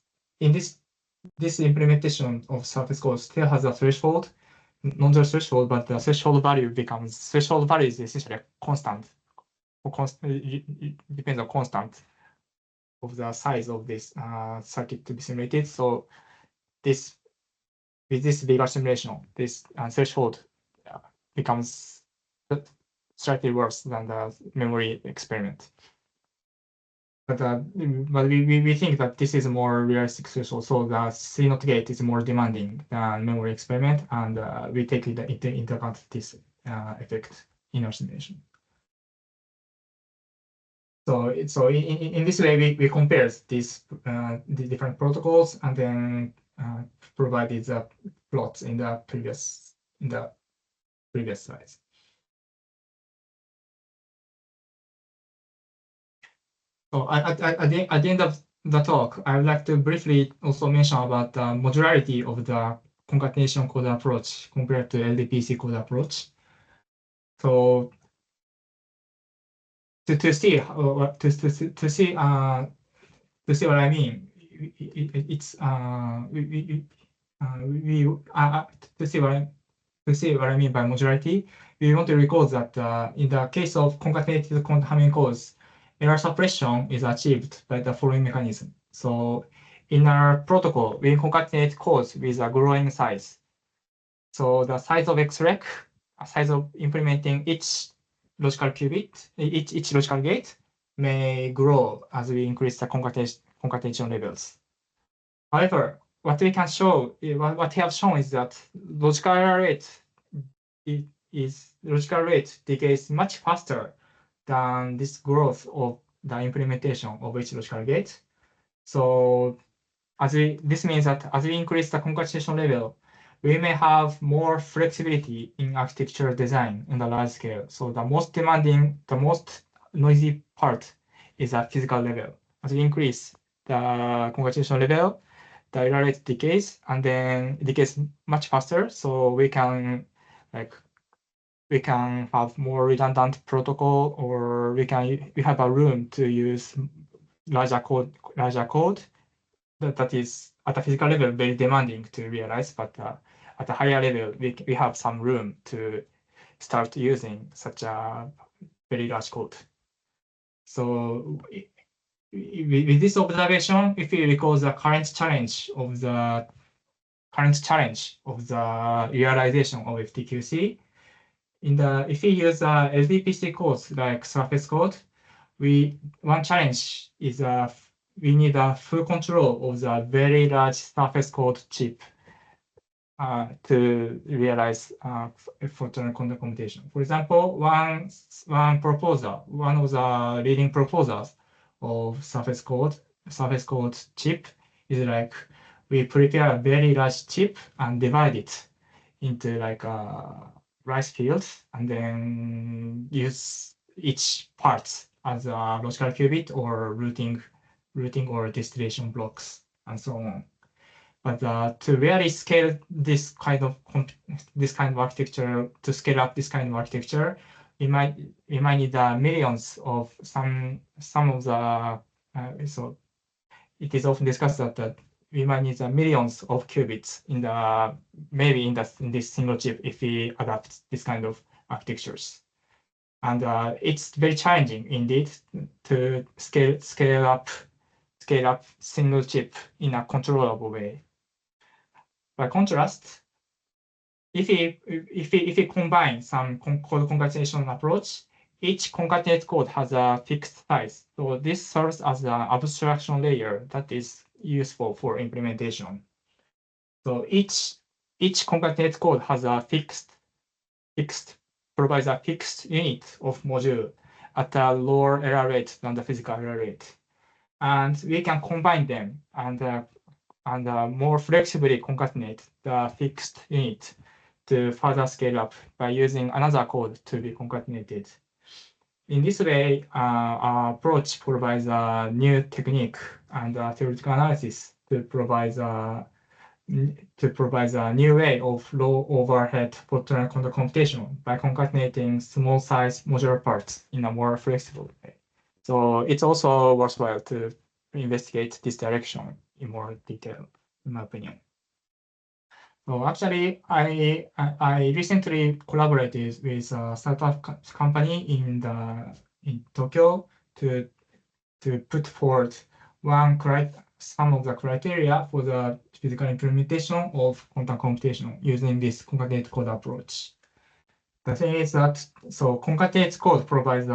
implementation of surface code still has a threshold, not the threshold, but the threshold value is essentially a constant. It depends on constant of the size of this circuit to be simulated. So this with this bigger simulation, this threshold becomes slightly worse than the memory experiment. But we think that this is a more realistic threshold, so the C0 gate is more demanding than memory experiment, and we take it into account this effect in our simulation. So in this way, we compare these the different protocols and then provided the plots in the previous slides. So at the end of the talk, I would like to briefly also mention about the modularity of the concatenation code approach compared to LDPC code approach. So to see what I mean, it's to see what I mean by modularity, we want to recall that in the case of concatenated Hamming codes, error suppression is achieved by the following mechanism. So in our protocol, we concatenate codes with a growing size. So the size of XREC, size of implementing each logical qubit, each logical gate may grow as we increase the concatenation levels. However, what we can show, what we have shown is that logical rate decays much faster than this growth of the implementation of each logical gate. So this means that as we increase the concatenation level, we may have more flexibility in architecture design in the large scale. So the most demanding, the most noisy part is at physical level. As we increase the concatenation level, the error rate decays and then decays much faster. So we can have more redundant protocol, or we have a room to use larger code that is at a physical level very demanding to realize, but at a higher level we have some room to start using such a very large code. So with this observation, if you recall the current challenge of the realization of FTQC, if we use LDPC codes like surface code, one challenge is we need a full control of the very large surface code chip to realize photon quantum computation. For example, one of the leading proposals of surface code chip is like we prepare a very large chip and divide it into like rice fields and then use each part as a logical qubit or routing or distillation blocks and so on. But to really scale this kind of architecture, to scale up this kind of architecture, we might need millions of some of the so it is often discussed that we might need millions of qubits in this single chip if we adapt this kind of architectures. And it's very challenging indeed to scale up single chip in a controllable way. By contrast, if we combine some code concatenation approach, each concatenate code has a fixed size. So this serves as an abstraction layer that is useful for implementation. So each concatenate code has a provides a fixed unit of module at a lower error rate than the physical error rate. And we can combine them and more flexibly concatenate the fixed unit to further scale up by using another code to be concatenated. In this way, our approach provides a new technique and theoretical analysis to provide a new way of low overhead photon quantum computation by concatenating small size modular parts in a more flexible way. So it's also worthwhile to investigate this direction in more detail, in my opinion. So actually, I recently collaborated with a startup company in Tokyo to put forward one some of the criteria for the physical implementation of quantum computation using this concatenate code approach. The thing is that, so concatenate code provides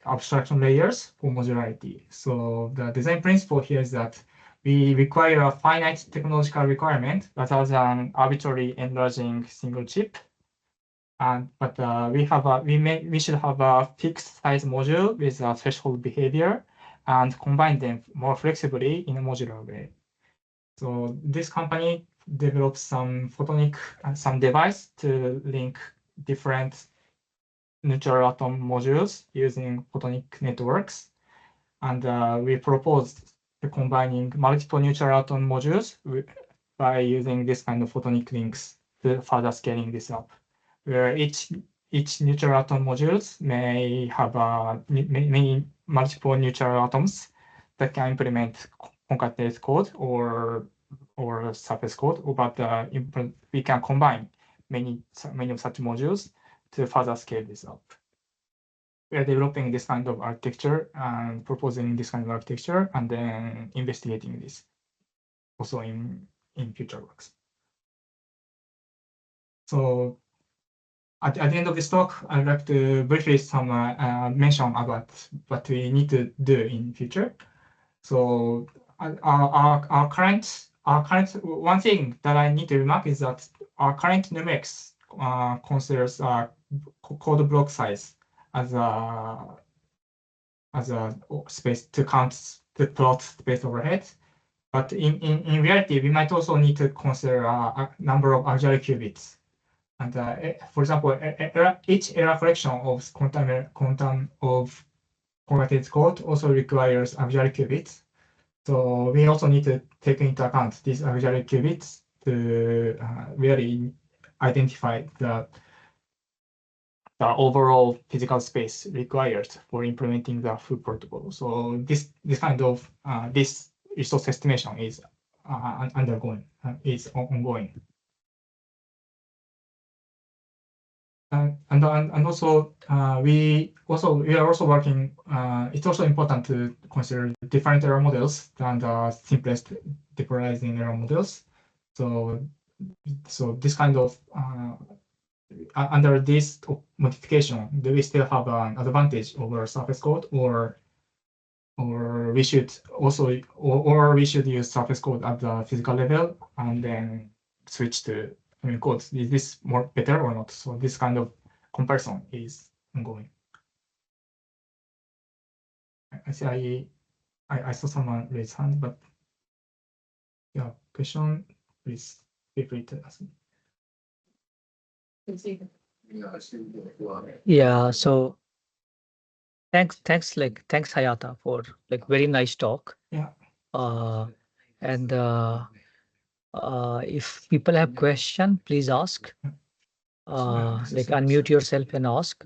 abstraction layers for modularity. So the design principle here is that we require a finite technological requirement rather than arbitrarily enlarging single chip. But we should have a fixed size module with a threshold behavior and combine them more flexibly in a modular way. So this company developed some photonic some device to link different neutral atom modules using photonic networks, and we proposed combining multiple neutral atom modules by using this kind of photonic links to further scaling this up, where each neutral atom modules may have many multiple neutral atoms that can implement concatenate code or surface code, but we can combine many of such modules to further scale this up. We are developing this kind of architecture and proposing this kind of architecture and then investigating this also in future works. So at the end of this talk, I'd like to briefly mention about what we need to do in future. So our current one thing that I need to remark is that our current numerics considers code block size as a space to plot space overhead. But in reality, we might also need to consider a number of auxiliary qubits. And for example, each error correction of quantum of concatenate code also requires auxiliary qubits. So we also need to take into account these auxiliary qubits to really identify the overall physical space required for implementing the full protocol. So this kind of this resource estimation is ongoing. And also we are also working. It's also important to consider different error models than the simplest depolarizing error models. So this kind of under this modification, do we still have an advantage over surface code, or we should also or we should use surface code at the physical level and then switch to code? Is this more better or not? So this kind of comparison is ongoing. I see I saw someone raise hand, but yeah, question, please feel free to ask me. Yeah, so thanks Hayata for like very nice talk. Yeah. And if people have question, please ask. Like unmute yourself and ask.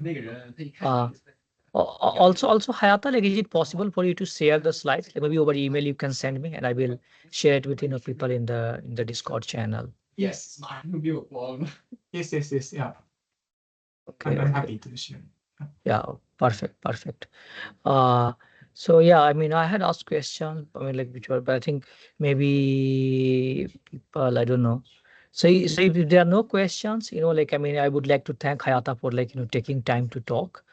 Also Hayata, like is it possible for you to share the slides? Like maybe over email you can send me and I will share it with people in the Discord channel. Yes. Yes. Yeah. Okay. I'm happy to share. Yeah, perfect. So yeah, I mean, I had asked questions, I mean, like which were, but I think maybe people, I don't know. So if there are no questions, like, I mean, I would like to thank Hayata for like, taking time to talk.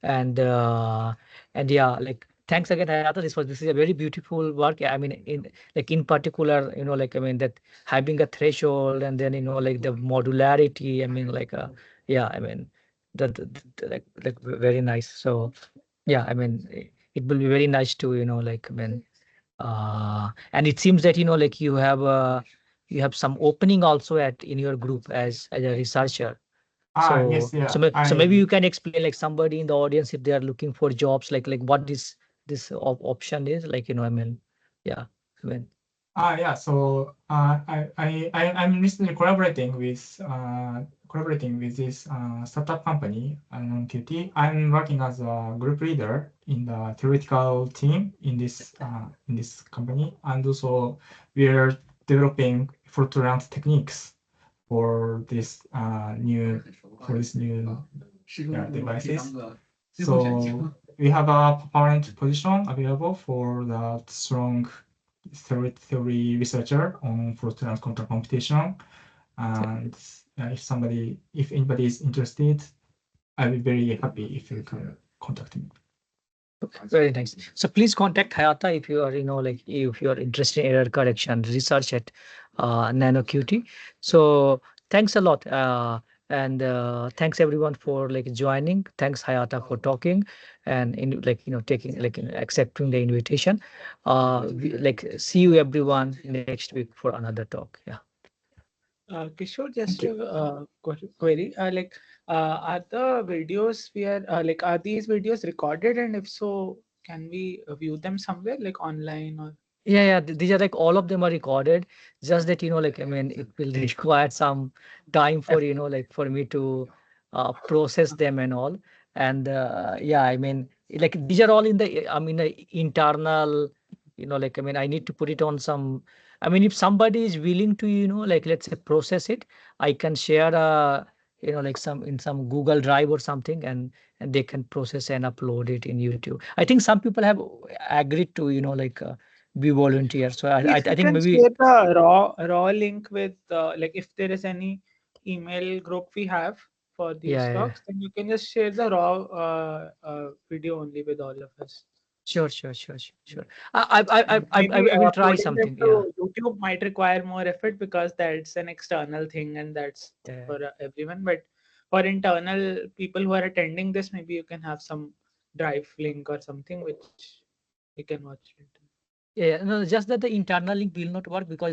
And yeah, like thanks again, Hayata. This is a very beautiful work. I mean, in particular, like, I mean, that having a threshold and then, like the modularity, I mean, like, yeah, I mean, like very nice. So yeah, I mean, it will be very nice to, like, I mean, and it seems that, like you have some opening also in your group as a researcher. So Yes, yeah. so maybe you can explain, like somebody in the audience, if they are looking for jobs, like what this option is, like, I mean, yeah, I mean. Yeah. So I'm recently collaborating with this startup company, NanoQT. I'm working as a group leader in the theoretical team in this company, and also we are developing fault tolerance techniques for this new devices. So we have a permanent position available for the strong theory researcher on Fortran quantum computation. And if anybody is interested, I'll be very happy if you can contact me. Very nice. So please contact Hayata if you are, like if you are interested in error correction research at NanoQT. So thanks a lot. And thanks everyone for like joining. Thanks Hayata for talking and in like taking like accepting the invitation. Like see you everyone next week for another talk. Yeah. Kishore, Thank just you. a query. Are the videos are these videos recorded, and if so, can we view them somewhere, like online or? Yeah, these are like all of them are recorded. Just that like I mean, it will require some time for like for me to process them and all. And yeah, I mean, like these are all in the I mean internal. Like I mean, I need to put it on some. I mean, if somebody is willing to like let's say process it, I can share like some in some Google Drive or something, and they can process and upload it in YouTube. I think some people have agreed to like. Be volunteer. So If I you think can maybe share the raw link with like if there is any email group we have for these yeah. talks, then you can just share the raw video only with all of us. Sure. I Maybe will try uploading them something. Yeah. to YouTube might require more effort because that's an external thing and that's Yeah. for everyone. But for internal people who are attending this, maybe you can have some drive link or something which you can watch it. Yeah. No, just that the internal link will not work because